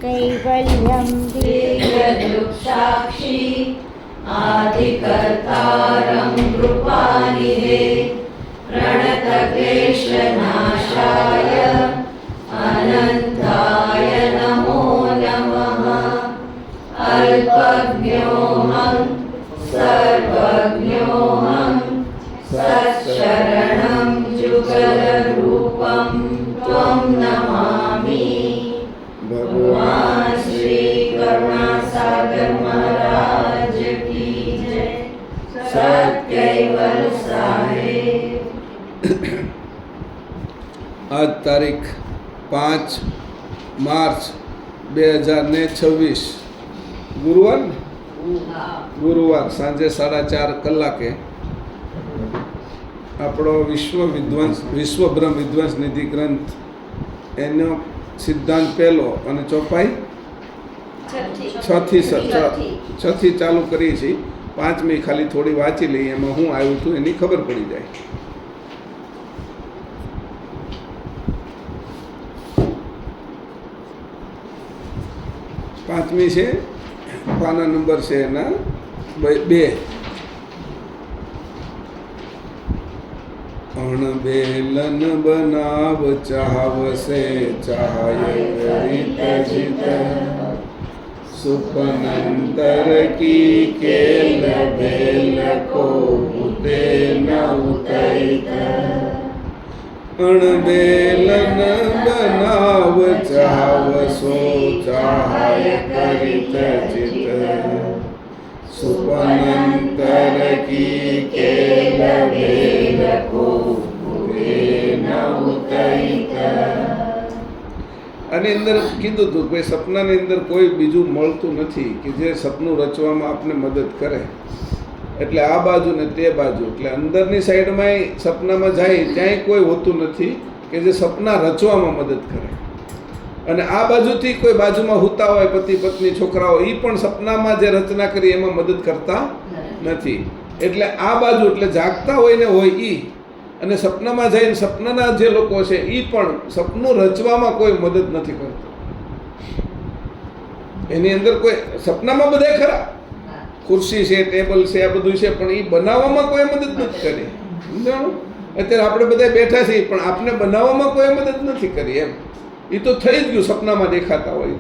कैवल्यं दिव्यदृक्साक्षी आदिकर्तारं कृपानिधे प्रणतक्लेशनाशाय अनन्ताय नमो नमः। अल्पज्ञोऽहं सर्वज्ञोऽहं सत्शरणं जुगलरूपं त्वं नमामि। भगवान श्री करुणासागर महाराज की जय। सत्कैवल साहेब। आज तारीख 5 मार्च 2026 ગુરુવાર સાંજે 4:30 કલાકે આપણો વિશ્વ બ્રહ્મ વિદ્વાંસ નિધિ ગ્રંથ એનો સિદ્ધાંત પહેલો અને ચોપાઈ 6 થી ચાલુ કરી છે. 5મી ખાલી થોડી વાંચી લઈએ, એમાં હું આવ્યું છું એની ખબર પડી જાય. પાંચમી છે, પાના નંબર છે એના 2. અણબેલન બનાવ ચાહવસે ચાહય કરીત જીત સુપનંતર કી કેલ બેલ કો ઉતે ન ઉતરિત. અણબેલન બનાવ ચાહવસો ચાહય કરીત જીત સુપનંતર કી કેલ બેલ કો ઉતે ન ઉતરિત. આની અંદર કીધું હતું કે સપનાની અંદર કોઈ બીજું મળતું નથી કે જે સપનું રચવામાં આપને મદદ કરે. એટલે આ બાજુ ને તે બાજુ, એટલે અંદરની સાઈડમાં સપનામાં જાય ત્યાંય કોઈ હોતું નથી કે જે સપના રચવામાં મદદ કરે. અને આ બાજુથી કોઈ બાજુમાં હોતા હોય પતિ પત્ની છોકરાઓ, એ પણ સપનામાં જે રચના કરી એમાં મદદ કરતા નથી. એટલે આ બાજુ એટલે જાગતા હોય ને હોય એ, અને સપનામાં જઈને સપનાના જે લોકો છે એ પણ સપનું રચવામાં કોઈ મદદ નથી કરતો. એની અંદર કોઈ સપનામાં બધા ખરા, ખુરશી છે, ટેબલ છે, આ બધું છે, પણ એ બનાવવામાં કોઈ મદદ નથી કરી. સમજાણું? અત્યારે આપણે બધા બેઠા છીએ પણ આપણે બનાવવામાં કોઈ મદદ નથી કરી. એમ એ તો થઈ જ ગયું, સપનામાં દેખાતા હોય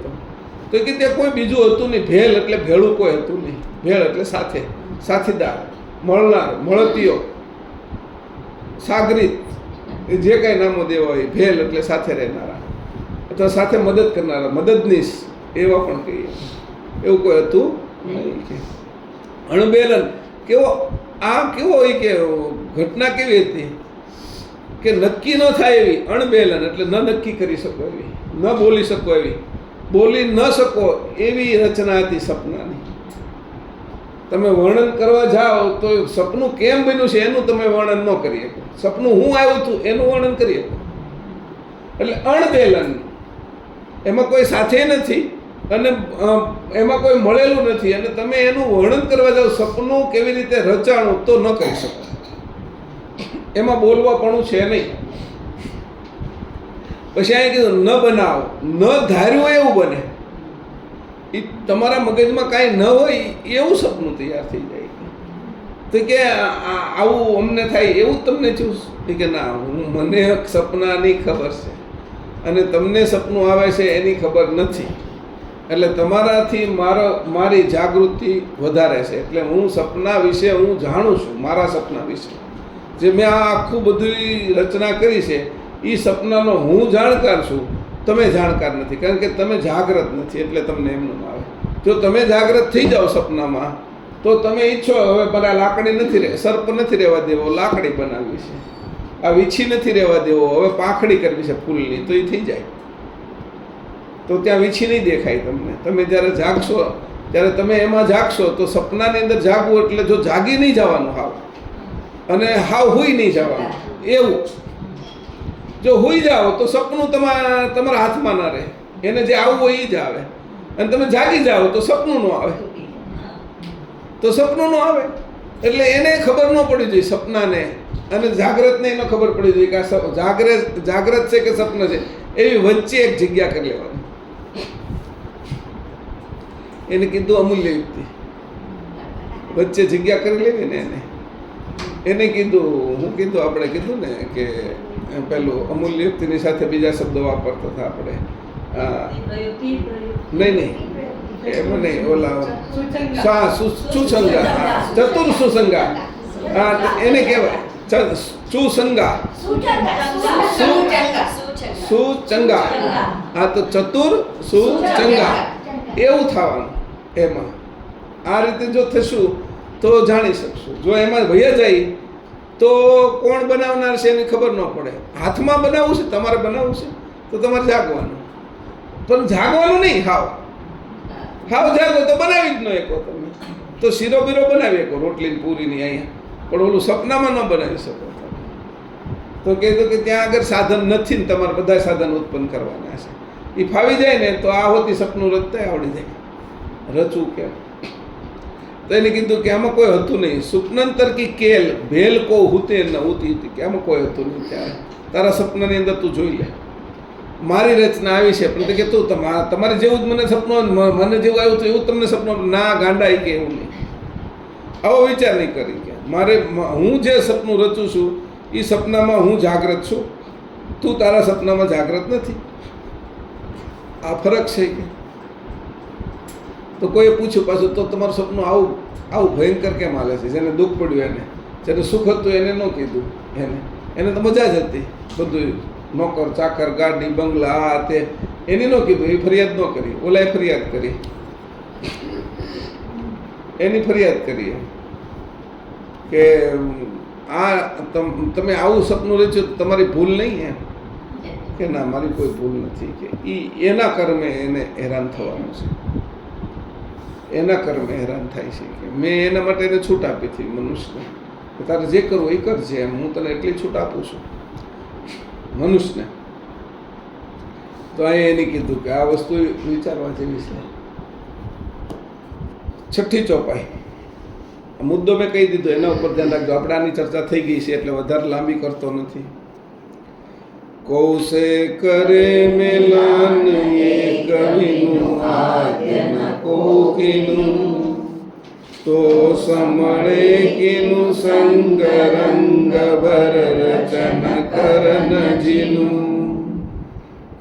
તો કે ત્યાં કોઈ બીજું હતું નહીં. ભેલ એટલે ભેળું કોઈ હતું નહીં. ભેળ એટલે સાથે, સાથીદાર, મળનાર, મળતીઓ, સાગરીત, જે કાંઈ નામો દેવા હોય. ભેલ એટલે સાથે રહેનારા અથવા સાથે મદદ કરનારા, મદદનીશ એવા પણ કહીએ. એવું કોઈ હતું નહીં. અણબેલન કેવો હોય કે ઘટના કેવી હતી કે નક્કી ન થાય એવી. અણબેલન એટલે ન નક્કી કરી શકો એવી, ન બોલી શકો એવી, બોલી ન શકો એવી રચના હતી સપનાની. તમે વર્ણન કરવા જાઓ તો સપનું કેમ બન્યું છે એનું તમે વર્ણન ન કરી શકો. સપનું હું આવ્યું છું એનું વર્ણન કરી શકો. એટલે અણબેલન, એમાં કોઈ સાથે નથી અને એમાં કોઈ મળેલું નથી, અને તમે એનું વર્ણન કરવા જાઓ સપનું કેવી રીતે રચાણું તો ન કરી શકો. એમાં બોલવાપણું છે નહીં. પછી અહીં કીધું ન બનાવો, ન ધાર્યું એવું બને. એ તમારા મગજમાં કાંઈ ન હોય એવું સપનું તૈયાર થઈ જાય. તો કે આવું અમને થાય એવું તમને છું કે ના, મને સપનાની ખબર છે અને તમને સપનું આવે છે એની ખબર નથી. એટલે તમારાથી મારી જાગૃતિ વધારે છે. એટલે હું સપના વિશે હું જાણું છું, મારા સપના વિશે. જે મેં આ આખું બધી રચના કરી છે એ સપનાનો હું જાણકાર છું, તમે જાણકાર નથી. કારણ કે તમે જાગ્રત નથી એટલે તમને એમનું આવે. જો તમે જાગ્રત થઈ જાઓ સપનામાં તો તમે ઈચ્છો હવે મારા લાકડી નથી સર્પ નથી રહેવા દેવો, લાકડી બનાવવી છે. આ વીછી નથી રહેવા દેવો, હવે પાંખડી કરવી છે ફૂલની, તો એ થઈ જાય. તો ત્યાં વીછી નહીં દેખાય તમને. તમે જ્યારે જાગશો ત્યારે તમે એમાં જાગશો તો સપનાની અંદર જાગવું એટલે જો જાગી નહીં જવાનું હાવ, અને હાવ હુઈ નહીં જવાનું એવું. જો હુઈ જાઓ તો સપનું તમારા હાથમાં ના રહે, એને જે આવવું હોય એ જ આવે. અને તમે જાગી જાઓ તો સપનું ન આવે, એટલે એને ખબર ન પડી જોઈએ સપનાને, અને જાગ્રતને એનો ખબર પડી જોઈએ કે આ જાગ્રત છે કે સપન છે. એવી વચ્ચે એક જગ્યા કરી લેવાની. એને કીધું અમૂલ્ય યુક્તિ, વચ્ચે જગ્યા કરી લેવી ને એને કીધું, હું કીધું આપણે કીધું ને કે પેલું અમૂલ્ય યુક્તિની સાથે બીજા શબ્દો વાપરતા હતા આપણે. નહીં એમ નહીં, ઓલા સુસંગા, ચતુર સુસંગા, હા એને કહેવાય સુસંગા, સુચંગા. હા તો ચતુર સુચંગા એવું થવાનું. એમાં આ રીતે જો થશું તો જાણી શકશું. જો એમાં વયા જાય તો કોણ બનાવનાર છે એની ખબર ન પડે. હાથમાં બનાવવું છે, તમારે બનાવવું છે તો તમારે જાગવાનું, પણ જાગવાનું નહીં. હાવ જાગો તો બનાવી જ ન શકો તમે. તો શીરો બીરો બનાવી શકો, રોટલી પૂરીની અહીંયા, પણ ઓલું સપનામાં ન બનાવી શકો. તો કીધું કે ત્યાં આગળ સાધન નથી ને તમારે બધા સાધન ઉત્પન્ન કરવાના છે. એ ફાવી જાય ને તો આ હોતી સપનું રચતા આવડી જાય. રચવું કેમ? તો એને કીધું કે આમાં કોઈ હતું નહીં. સુપનંતર કી કેલ ભેલ કો હુતે ન હોતી હતી, કે આમાં કોઈ હતું નહીં. ત્યારે તારા સપનાની અંદર તું જોઈ લે, મારી રચના આવી છે. પણ કે તું તમારે જેવું જ મને સપનું, મને જેવું આવ્યું હતું એવું તમને સપનું. ના ગાંડા કે એવું નહીં, આવો વિચાર નહીં કરી કે મારે હું જે સપનું રચું છું એ સપનામાં હું જાગ્રત છું, તું તારા સપનામાં જાગ્રત નથી. આ ફરક છે કે? તો કોઈએ પૂછ્યું પાછું, તો તમારું સપનું આવું ભયંકર કેમ હાલે છે? જેને દુઃખ પડ્યું એને, જેને સુખ હતું એને ન કીધું, એને તો મજા જ હતી બધું, નોકર ચાકર ગાડી બંગલા આ તે, એની ન કીધું. એ ફરિયાદ ન કરી, ઓલાએ ફરિયાદ કરી, એની ફરિયાદ કરી કે આ તમે આવું સપનું રચ્યું, તમારી ભૂલ નહીં એમ કે ના મારી કોઈ ભૂલ નથી. કે એના કર્મે એને હેરાન થવાનું છે, એના કર્મે હેરાન થાય છે. કે મેં એના માટે એને છૂટ આપી હતી મનુષ્યને, કે તારે જે કરવું એ કરજે, એમ હું તને એટલી છૂટ આપું છું મનુષ્યને. તો અહીં એને કીધું કે આ વસ્તુ વિચારવા જેવી છે. છઠ્ઠી ચોપાઈ, મુદ્દો મેં કહી દીધો, એના ઉપર ધ્યાન રાખજો. આપણે આની ચર્ચા થઈ ગઈ છે એટલે વધારે લાંબી કરતો નથી. કૌશે કરે મેલાન એ કવિનું આદ્યન કોકીનું, તો સમળે કીનું સંગ રંગ ભર રચન કરન જીનું.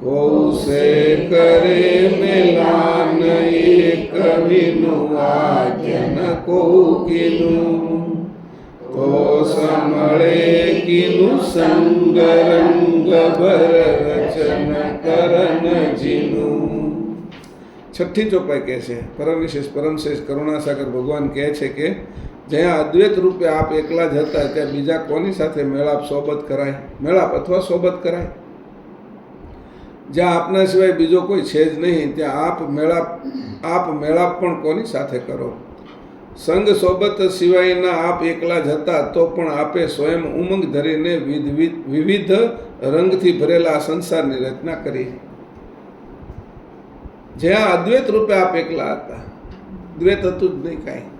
કૌશે કરે મેલાન એ કવિનું આદ્યન કોકીનું, તો સમળે કીનું સંગ રંગ ભર રચન કરન જીનું. છઠ્ઠી ચોપાઈ કહે છે, પરમ વિશેષ પરમશ્રેષ્ઠ કરુણાસાગર ભગવાન કહે છે કે જ્યાં અદ્વૈત રૂપે આપ એકલા જ હતા ત્યાં બીજા કોની સાથે મેળાપ સોબત કરાય, મેળાપ અથવા સોબત કરાય? જ્યાં આપના સિવાય બીજો કોઈ છે જ નહીં ત્યાં આપ મેળાપ પણ કોની સાથે કરો? સંગ સોબત સિવાયના આપ એકલા જ હતા તો પણ આપે સ્વયં ઉમંગ ધરીને વિવિધ રંગથી ભરેલા આ સંસારની રચના કરી. જ્યાં અદ્વૈત રૂપે આપ એકલા હતા, દ્વૈત હતું જ નહીં કાંઈ.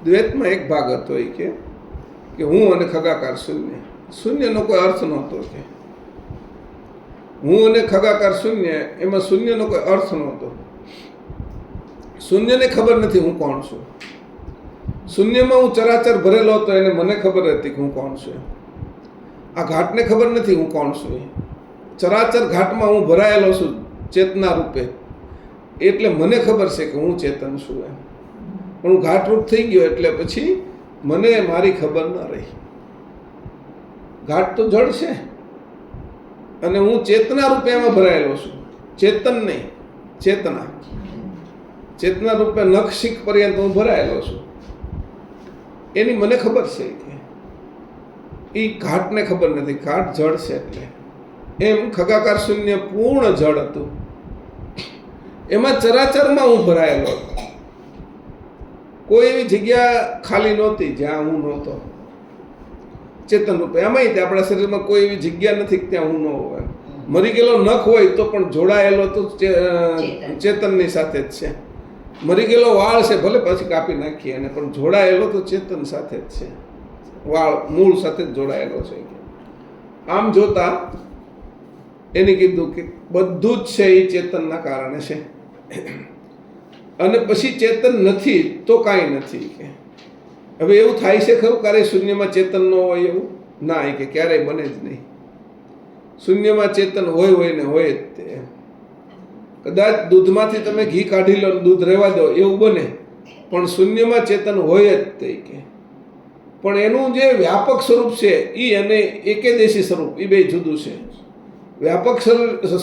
દ્વૈતમાં એક ભાગ હતો એ કે હું અને ખગાકાર શૂન્ય. શૂન્યનો કોઈ અર્થ નહોતો. કે હું અને ખગાકાર શૂન્ય, એમાં શૂન્યનો કોઈ અર્થ નહોતો. શૂન્યને ખબર નથી હું કોણ છું. શૂન્યમાં હું ચરાચર ભરેલો હતો, એને મને ખબર હતી કે હું કોણ છું. આ ઘાટને ખબર નથી હું કોણ છું. ચરાચર ઘાટમાં હું ભરાયેલો છું ચેતના રૂપે, એટલે મને ખબર છે કે હું ચેતન છું એમ. પણ હું ઘાટરૂપ થઈ ગયો એટલે પછી મને મારી ખબર ન રહી. ઘાટ તો જળ છે અને હું ચેતના રૂપે એમાં ભરાયેલો છું. ચેતન નહીં, ચેતના. ચેતના રૂપે નખશીક પર્યંત હું ભરાયેલો છું. એની મને ખબર છે કે એ ઘાટને ખબર નથી. ઘાટ જળ છે એટલે. એમ ખગાકાર શૂન્ય પૂર્ણ જળ હતું, એમાં ચરાચરમાં હું ભરાયેલો હતો. કોઈ એવી જગ્યા ખાલી નહોતી જ્યાં હું નહોતો ચેતન રૂપે. એમાંય તે આપણા શરીરમાં કોઈ એવી જગ્યા નથી કે ત્યાં હું ન હોય. મરી ગયેલો નખ હોય તો પણ જોડાયેલો તો ચેતનની સાથે જ છે. મરી ગયેલો વાળ છે, ભલે પછી કાપી નાખીએ અને પણ જોડાયેલો તો ચેતન સાથે જ છે. વાળ મૂળ સાથે જ જોડાયેલો છે. આમ જોતા એને કીધું કે બધું જ છે એ ચેતનના કારણે છે. અને પછી ચેતન નથી તો કાંઈ નથી કે હવે એવું થાય છે ખરું ક્યારેય શૂન્યમાં ચેતન ન હોય એવું ના એ કે ક્યારેય બને જ નહીં. શૂન્યમાં ચેતન હોય ને હોય જ તે. કદાચ દૂધમાંથી તમે ઘી કાઢી લો દૂધ રહેવા દો એવું બને, પણ શૂન્યમાં ચેતન હોય જ તે કે. પણ એનું જે વ્યાપક સ્વરૂપ છે એ અને એકેદેશી સ્વરૂપ એ બે જુદું છે. વ્યાપક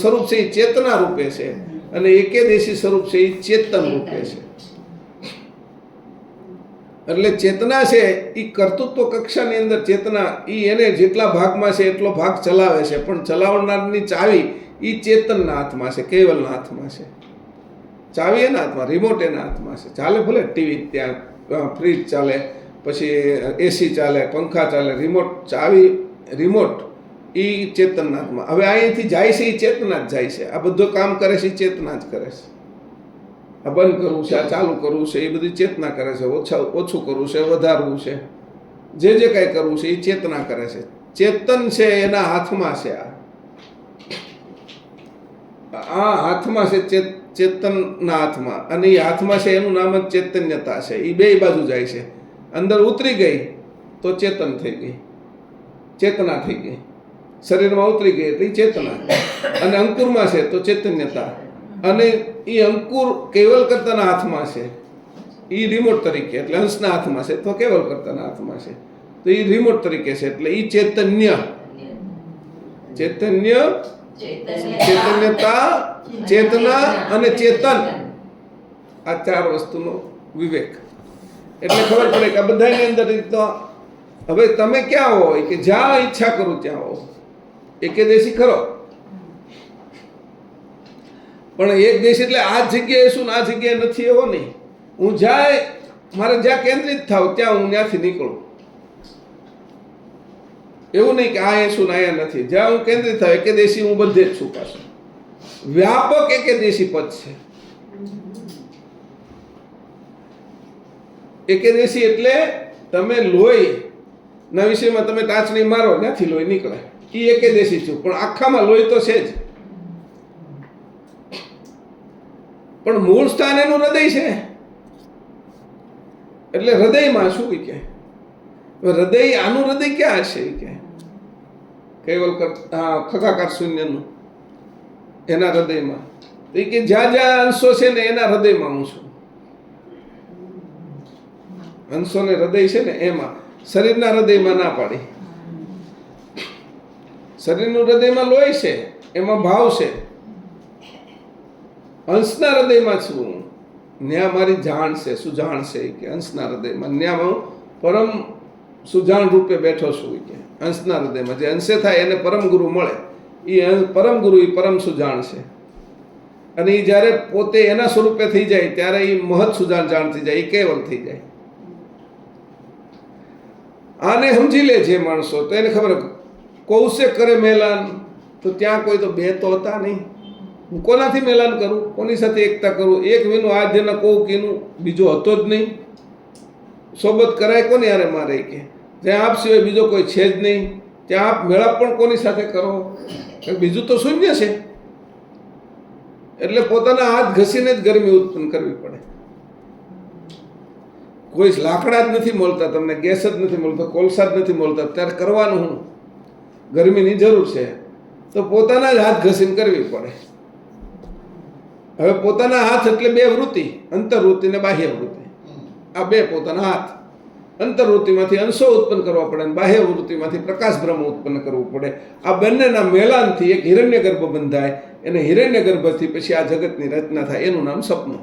સ્વરૂપ છે એ ચેતના રૂપે છે અને એકેદેશી સ્વરૂપ છે એ ચેતન રૂપે છે. એટલે ચેતના છે એ કર્તૃત્વ કક્ષાની અંદર ચેતના એ એને જેટલા ભાગમાં છે એટલો ભાગ ચલાવે છે, પણ ચલાવનારની ચાવી એ ચેતનના હાથમાં છે, કેવલના હાથમાં છે. ચાવી એના હાથમાં, રિમોટ એના હાથમાં છે. ચાલે ભલે ટીવી ત્યાં, ફ્રીજ ચાલે, પછી એસી ચાલે, પંખા ચાલે, રિમોટ ચાવી રિમોટ એ ચેતનના હાથમાં. હવે અહીંયાથી જાય છે એ ચેતના જ જાય છે. આ બધું કામ કરે છે એ ચેતના જ કરે છે. આ બંધ કરવું છે, આ ચાલુ કરવું છે, એ બધી ચેતના કરે છે. ઓછું કરવું છે, વધારવું છે, જે કાંઈ કરવું છે એ ચેતના કરે છે. ચેતન છે એના હાથમાં છે. આ હાથમાં છે, ચેતનના હાથમાં, અને એ હાથમાં છે એનું નામ જ ચૈતન્યતા છે. એ બે બાજુ જાય છે. અંદર ઉતરી ગઈ તો ચેતન થઈ ગઈ, ચેતના થઈ ગઈ. શરીરમાં ઉતરી ગઈ એટલે ચેતના, અને અંકુરમાં છે તો ચૈતન્યતા. અને એ અંકુર કેવલ કર્તાના હાથમાં છે, એ રિમોટ તરીકે, એટલે અંશના હાથમાં છે તો કેવલ કર્તાના હાથમાં છે તો એ રિમોટ તરીકે છે. એટલે એ ચૈતન્ય, ચૈતન્યતા, ચેતના અને ચેતન, આ ચાર વસ્તુનો વિવેક. એટલે ખબર પડે કે આ બધાની અંદર તો હવે તમે ક્યાં હોય કે જ્યાં ઈચ્છા કરું ત્યાં હો. એકેદેશી ખરો, પણ એક દેશ એટલે આ જગ્યાએ શું આ જગ્યાએ નથી એવો નહીં. હું જાય મારે જ્યાં કેન્દ્રિત થાવ ત્યાં હું ત્યાંથી નીકળું. એવું નહીં કે આ શું અહીંયા નથી. જ્યાં હું કેન્દ્રિત થાવ એકેદેશી હું બધે જ છું. પાછું વ્યાપક એકેદેશી પદ છે. એકેદેશી એટલે તમે લોહીના વિષયમાં તમે ટાંચણી મારો ત્યાંથી લોહી નીકળે, એ એકેદેશી છું. પણ આખામાં લોહી તો છે જ, પણ મૂળ સ્થાન એનું હૃદય છે. એટલે હૃદયમાં શું કે હૃદય, આનું હૃદય ક્યાં હશે કે કેવલ ખગાકાર શૂન્યનું, એના હૃદયમાં. તો કે જ્યાં જ્યાં અંશો છે ને એના હૃદયમાં હું છું. અંશો ને હૃદય છે ને એમાં, શરીરના હૃદયમાં ના પાડી. શરીરનું હૃદયમાં લોહી છે, એમાં ભાવ છે. અંશના હૃદયમાં છું, ન્યા મારી જાણ છે, સુજાણ છે કે અંશના હૃદયમાં. ન્યા હું પરમ સુજાણ રૂપે બેઠો છું કે અંશના હૃદયમાં. જે અંશે થાય એને પરમ ગુરુ મળે, એ પરમ ગુરુ એ પરમ સુજાણ છે. અને એ જ્યારે પોતે એના સ્વરૂપે થઈ જાય ત્યારે એ મહત સુજાણ જાણ થઈ જાય, એ કેવલ થઈ જાય. આને સમજી લે જે માણસો તો એને ખબર કૌશે કરે મેલાન, તો ત્યાં કોઈ તો બે તો હતા નહીં. હું કોનાથી મેલાન કરું, કોની સાથે એકતા કરું? એક વિનું આ જેના કહું કીનું બીજો હતો જ નહીં. સોબત કરાય કોની યારે મારે કે જ્યાં આપ સિવાય બીજો કોઈ છે જ નહીં. ત્યાં આપ મેળાપ પણ કોની સાથે કરો, બીજું તો શૂન્ય છે. એટલે પોતાના હાથ ઘસીને જ ગરમી ઉત્પન્ન કરવી પડે. કોઈ લાકડા જ નથી મળતા, તમને ગેસ જ નથી મળતો, કોલસા જ નથી મળતા, ત્યારે કરવાનું હું? ગરમીની જરૂર છે તો પોતાના જ હાથ ઘસીને કરવી પડે. હવે પોતાના હાથ એટલે બે વૃત્તિ, અંતર્વૃત્તિ ને બાહ્ય વૃત્તિ. આ બે પોતાના હાથ. અંતર્વૃત્તિમાંથી અંશો ઉત્પન્ન કરવા પડે અને બાહ્ય વૃત્તિમાંથી પ્રકાશ બ્રહ્મ ઉત્પન્ન કરવું પડે. આ બંનેના મેલાનથી એક હિરણ્ય ગર્ભ બંધાય, અને હિરણ્ય ગર્ભથી પછી આ જગતની રચના થાય. એનું નામ સપનું.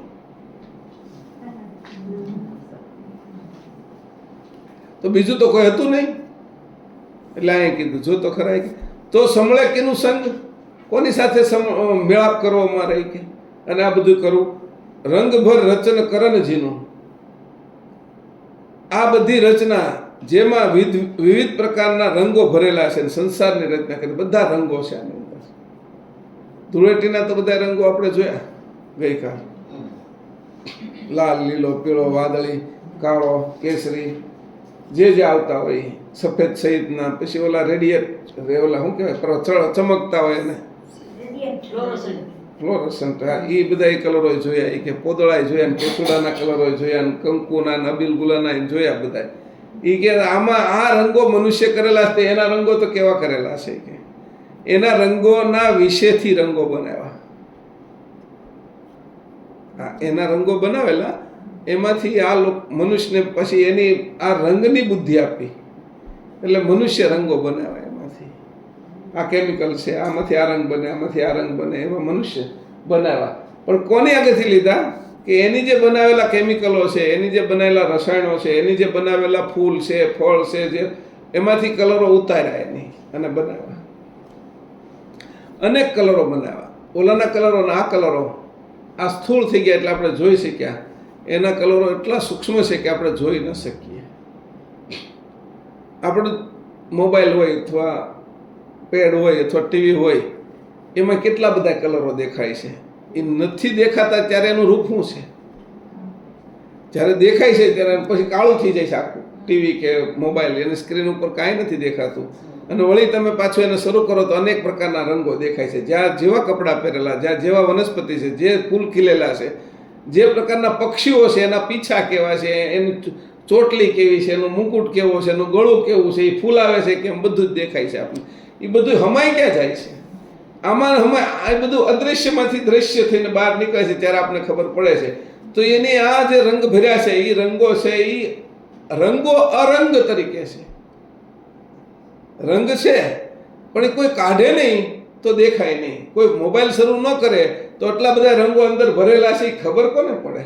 તો બીજું તો કોઈ હતું નહીં. એટલે અહીંયા કીધું જો તો ખરા કે તો સમળે કેનું સંગ, કોની સાથે મેળાપ કરવો મારે કે, અને આ બધું કરવું. રંગભર રચન કરનજીનું, આ બધી રચના જેમાં વિવિધ પ્રકારના રંગો ભરેલા છે, સંસારની રચના કરી. બધા રંગો છે આની અંદર. ધૂળેટીના તો બધા રંગો આપણે જોયા ગઈકાલ. લાલ, લીલો, પીળો, વાદળી, કાળો, કેસરી, જે આવતા હોય, સફેદ સહિતના. પછી ઓલા રેડિયેટ, ઓલા શું કહેવાય, ચમકતા હોય એને ફ્લોરસન્ટ, એ બધા કલરો જોયા, એ કે પોદળાએ જોયા, ને કેસુડાના કલરો જોયા, ને કંકુના ને અબીલ ગુલાના જોયા બધા. એ કે આમાં આ રંગો મનુષ્ય કરેલા છે, એના રંગો તો કેવા કરેલા છે કે એના રંગોના વિશેથી રંગો બનાવ્યા. એના રંગો બનાવેલા, એમાંથી આ મનુષ્યને પછી એની આ રંગની બુદ્ધિ આપી, એટલે મનુષ્ય રંગો બનાવે. એમાંથી આ કેમિકલ છે, આમાંથી આ રંગ બને, આમાંથી આ રંગ બને, એવા મનુષ્ય બનાવ્યા. પણ કોની આગળથી લીધા? કે એની જે બનાવેલા કેમિકલો છે, એની જે બનાવેલા રસાયણો છે, એની જે બનાવેલા ફૂલ છે, ફળ છે, જે એમાંથી કલરો ઉતાર્યા એની અને બનાવ્યા. અનેક કલરો બનાવ્યા. ઓલાના કલરો ને આ કલરો આ સ્થૂળ થઈ ગયા એટલે આપણે જોઈ શક્યા. એના કલરો એટલા સૂક્ષ્મ છે કે આપણે જોઈ ન શકીએ. આપણું મોબાઈલ હોય અથવા પેડ હોય અથવા ટીવી હોય, એમાં કેટલા બધા કલરો દેખાય છે. એ નથી દેખાતા ત્યારે એનું રૂપ શું છે? જ્યારે દેખાય છે ત્યારે પછી કાળું થઈ જાય છે આખું ટીવી કે મોબાઈલ, એની સ્ક્રીન ઉપર કાંઈ નથી દેખાતું. અને વળી તમે પાછું એને શરૂ કરો તો અનેક પ્રકારના રંગો દેખાય છે. જ્યાં જેવા કપડાં પહેરેલા, જ્યાં જેવા વનસ્પતિ છે, જે ફૂલ ખીલેલા છે, જે પ્રકારના પક્ષીઓ છે, એના પીછા કેવા છે, એની ચોટલી કેવી છે, એનું મુકુટ કેવો છે, એનું ગળું કેવું છે, એ ફૂલાવે છે કેમ, બધું જ દેખાય છે આપણને. એ બધું હમાઈ ક્યાં જાય છે? આમાં આ બધું અદૃશ્યમાંથી દ્રશ્ય થઈને બહાર નીકળે છે ત્યારે આપણને ખબર પડે છે. તો એની આ જે રંગ ભર્યા છે, એ રંગો છે, એ રંગો અરંગ તરીકે છે. રંગ છે પણ એ કોઈ કાઢે નહીં તો દેખાય નહીં. કોઈ મોબાઈલ શરૂ ન કરે તો એટલા બધા રંગો અંદર ભરેલા છે, એ ખબર કોને પડે?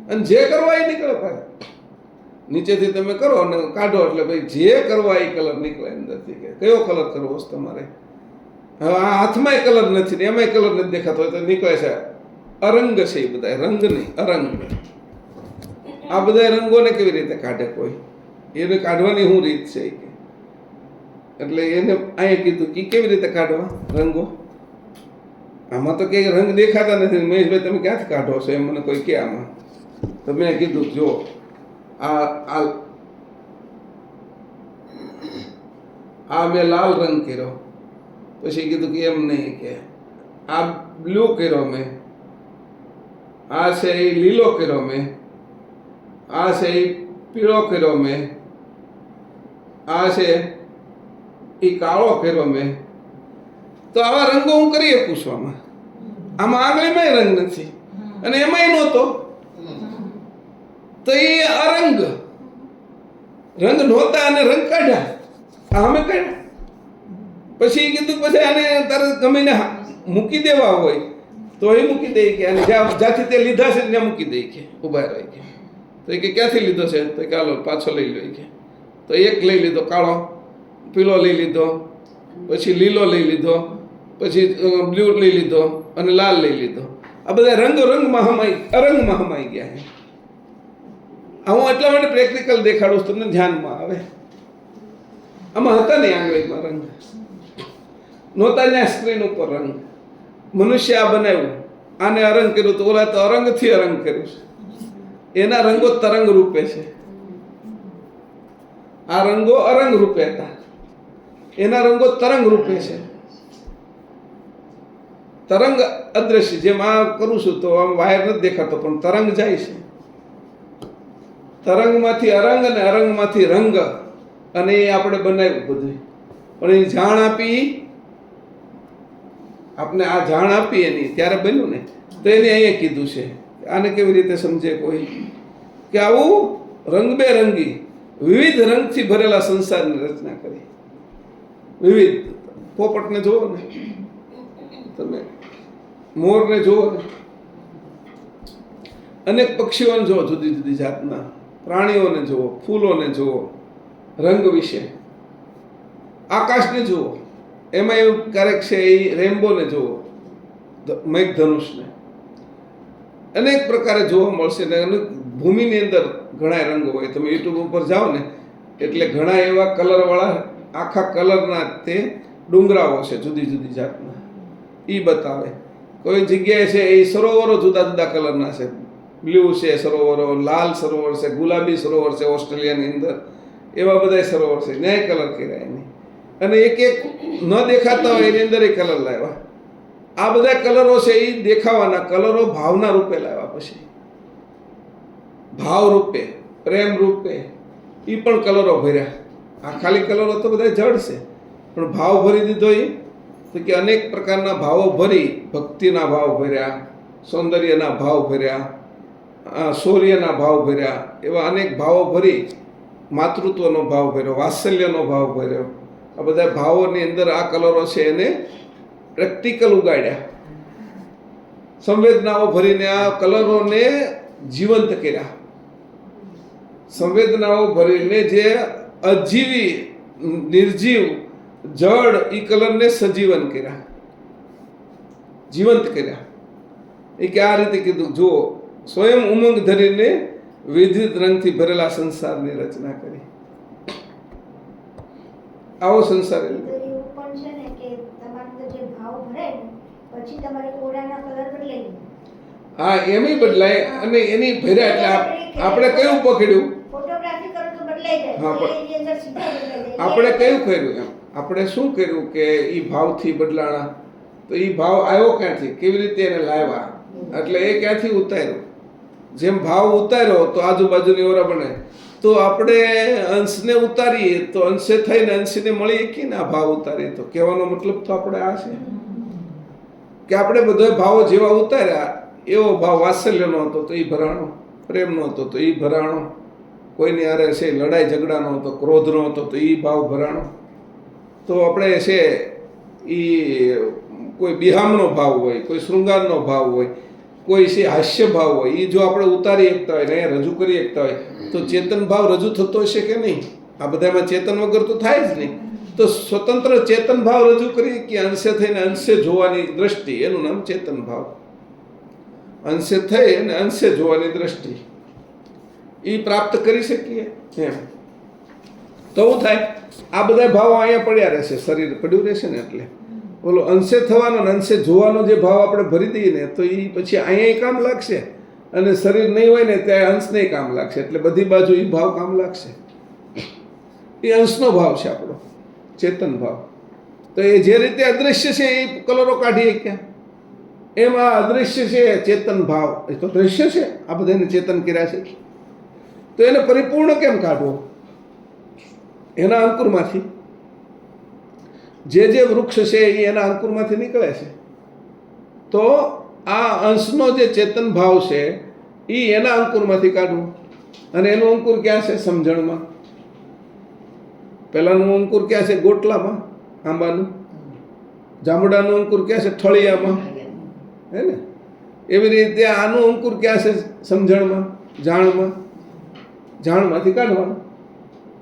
અને જે કરવા એ નીકળે પાછા. નીચેથી તમે કરો અને કાઢો એટલે ભાઈ જે કરવા એ કલર નીકળે અંદરથી. કે કયો કલર કરવો છે તમારે? હવે આ હાથમાંય કલર નથી ને એમાંય કલર નથી દેખાતો હોય તો નીકળે છે અરંગ છે. એ બધા રંગ નહીં, અરંગ. આ બધા રંગોને કેવી રીતે કાઢે કોઈ? એને કાઢવાની શું રીત છે? એટલે એને અહીંયા કીધું કે કેવી રીતે કાઢવા રંગો? આમાં તો કંઈ રંગ દેખાતા નથી. મહેશભાઈ તમે ક્યાંથી કાઢો છો એમ મને કોઈ કે આમાં? તો મેં કીધું જો આ મેં લાલ રંગ કર્યો, પછી કીધું કે એમ નહીં, કે આ બ્લુ કર્યો મેં, આ છે એ લીલો કર્યો મેં, આ છે એ પીળો કર્યો મેં, આ છે એ કાળો કર્યો મેં. તો આવા રંગો હું કરી શકું છું. આમાં આંગળીમાં રંગ નથી અને એમાંય નહોતો, તો એ અરંગ. રંગ નહોતા અને રંગ કાઢ્યા. અમે કાઢ્યા. પછી કીધું પછી આને તરત ગમીને મૂકી દેવા હોય તો એ મૂકી દે કે, અને જ્યાંથી તે લીધા છે ત્યાં મૂકી દે કે ઉભા રહી કે. તો એ કે ક્યાંથી લીધો છે? તો કે હાલો પાછો લઈ લો કે. તો એક લઈ લીધો કાળો, પીળો લઈ લીધો, પછી લીલો લઈ લીધો, પછી બ્લુ લઈ લીધો અને લાલ લઈ લીધો. આ બધા રંગમાં હમાઈ, અરંગમાં હમાઈ ગયા છે. હું એટલા માટે પ્રેક્ટિકલ દેખાડું તમને ધ્યાનમાં આવે. આમાં હતા નહીં આંગળીમાં રંગ, નહોતા ત્યાં સ્ક્રીન ઉપર રંગ. મનુષ્ય આ બનાવ્યું, આને અરંગ કર્યું, તો ઓલા તો અરંગથી અરંગ કર્યું છે. એના રંગો તરંગ રૂપે છે, આ રંગો અરંગ રૂપે હતા, એના રંગો તરંગ રૂપે છે. તરંગ અદ્રશ્ય, જેમ આ કરું છું તો આમ વાયર નથી દેખાતો પણ તરંગ જાય છે. તરંગમાંથી અરંગ અને અરંગમાંથી રંગ, અને એ આપણે બનાવ્યું બધું. પણ એ જાણ આપી, આપણે આ જાણ આપી એની ત્યારે બન્યું ને. તો એને અહીંયા કીધું છે. આને કેવી રીતે સમજે કોઈ? કે આવું રંગબેરંગી વિવિધ રંગથી ભરેલા સંસારની રચના કરી. વિવિધ. પોપટને જુઓ ને તમે, મોરને જુઓ ને, અનેક પક્ષીઓને જુઓ, જુદી જુદી જાતના પ્રાણીઓને જુઓ, ફૂલોને જુઓ, રંગ વિશે. આકાશને જુઓ, એમાં એવું ક્યારેક છે એ રેમ્બોને જુઓ, મેઘધનુષને, અનેક પ્રકારે જોવા મળશે. ને અનેક ભૂમિની અંદર ઘણા રંગો હોય. તમે યુટ્યુબ ઉપર જાઓ ને એટલે ઘણા એવા કલરવાળા આખા કલરના તે ડુંગરાઓ છે જુદી જુદી જાતના, એ બતાવે. કોઈ જગ્યાએ છે એ સરોવરો જુદા જુદા કલરના છે. બ્લુ છે સરોવરો, લાલ સરોવર છે, ગુલાબી સરોવર છે ઓસ્ટ્રેલિયાની અંદર, એવા બધા સરોવર છે. ન્યાય કલર કર્યા એની. અને એક એક ન દેખાતા હોય એની અંદર એ કલર લાવ્યા. આ બધા કલરો છે એ દેખાવાના કલરો ભાવના રૂપે લાવ્યા પછી ભાવ રૂપે પ્રેમ રૂપે એ પણ કલરો ભર્યા. આ ખાલી કલરો તો બધા જડ છે પણ ભાવ ભરી દીધો એ તો કે અનેક પ્રકારના ભાવો ભરી ભક્તિના ભાવ ભર્યા, સૌંદર્યના ભાવ ભર્યા, શૌર્યના ભાવ ભર્યા, એવા અનેક ભાવો ભરી માતૃત્વનો ભાવ ભર્યો, વાત્સલ્યનો ભાવ ભર્યો. આ બધા ભાવોની અંદર આ કલરો છે એને પ્રેક્ટિકલ ઉગાડ્યા. સંવેદનાઓ ભરીને આ કલરોને જીવંત કર્યા. સંવેદનાઓ ભરીને જે અજીવી નિર્જીવ જડ એ કલરને સજીવન કર્યા, જીવંત કર્યા. એ કે આ રીતે કીધું, જુઓ સ્વયં ઉમંગ ધરીને વિવિધ રંગથી ભરેલા સંસારની રચના કરી. આવો સંસાર તો એવું પણ છે ને કે તમારે જે ભાવ ભરે ને પછી તમારે ઓરડાના કલર બદલાઈ જાય. હા એમય બદલાય અને એની ભર્યા એટલે આપણે કયું પકડ્યું, ફોટોગ્રાફી કરો તો બદલાઈ જાય. હા, તો એની અંદર સીધા બદલાઈ જાય. આપણે કયું કર્યું એમ આપણે શું કર્યું કે એ ભાવથી બદલાણા તો એ ભાવ આવ્યો ક્યાંથી, કેવી રીતે એને લાવ્યા, એટલે એ ક્યાંથી ઉતાર્યો. જેમ ભાવ ઉતાર્યો તો આજુબાજુની ઓરા બને, તો આપણે અંશને ઉતારીએ તો અંશે થઈને અંશને મળી કે ના ભાવ ઉતારીએ. તો કહેવાનો મતલબ તો આપણે આ છે કે આપણે બધા ભાવો જેવા ઉતાર્યા એવો ભાવ વાત્સલ્યનો હતો તો એ ભરાણો, પ્રેમનો હતો તો એ ભરાણો, કોઈની હારે છે લડાઈ ઝઘડાનો હતો, ક્રોધનો હતો તો એ ભાવ ભરાણો. તો આપણે છે એ કોઈ બિહામનો ભાવ હોય, કોઈ શૃંગારનો ભાવ હોય, કોઈ છે હાસ્ય ભાવ હોય, એ જો આપણે ઉતારી શકતા હોય ને અહીંયા રજૂ કરી શકતા હોય તો ચેતન ભાવ રજૂ થતો હશે કે નહીં? આ બધામાં ચેતન વગર તો થાય જ નહીં. તો સ્વતંત્ર ચેતન ભાવ રજૂ કરી કે અંશે થઈને અંશે જોવાની દ્રષ્ટિ, એનું નામ ચેતન ભાવ. અંશે થઈ અને અંશે જોવાની દ્રષ્ટિ એ પ્રાપ્ત કરી શકીએ એમ. તો શું થાય, આ બધા ભાવો અહીંયા પડ્યા રહેશે, શરીર પડ્યું રહેશે ને એટલે બોલો અંશે થવાનો ને અંશે જોવાનો જે ભાવ આપણે ભરી દઈએ ને તો એ પછી અહીંયા કામ લાગશે અને શરીર નહીં હોય ને ત્યાં અંશને કામ લાગશે. એટલે બધી બાજુ એ ભાવ કામ લાગશે. એ અંશનો ભાવ છે આપણો ચેતન ભાવ. તો એ જે રીતે અદૃશ્ય છે એ કલરો કાઢીએ ક્યાં, એમ આ અદૃશ્ય છે ચેતન ભાવ, એ તો દ્રશ્ય છે, આ બધાને ચેતન કર્યા છે. તો એને પરિપૂર્ણ કેમ કાઢવો? એના અંકુરમાંથી જે વૃક્ષ છે એ એના અંકુરમાંથી નીકળે છે. તો આ અંશનો જે ચેતન ભાવ છે એ એના અંકુરમાંથી કાઢવું. અને એનું અંકુર ક્યાં છે? સમજણમાં. પહેલાનું અંકુર ક્યાં છે? ગોટલામાં આંબાનું. જાંબુડાનું અંકુર ક્યાં છે? ઠળિયામાં, હે ને? એવી રીતે આનું અંકુર ક્યાં છે? સમજણમાં, જાણમાં. જાણમાંથી કાઢવાનું.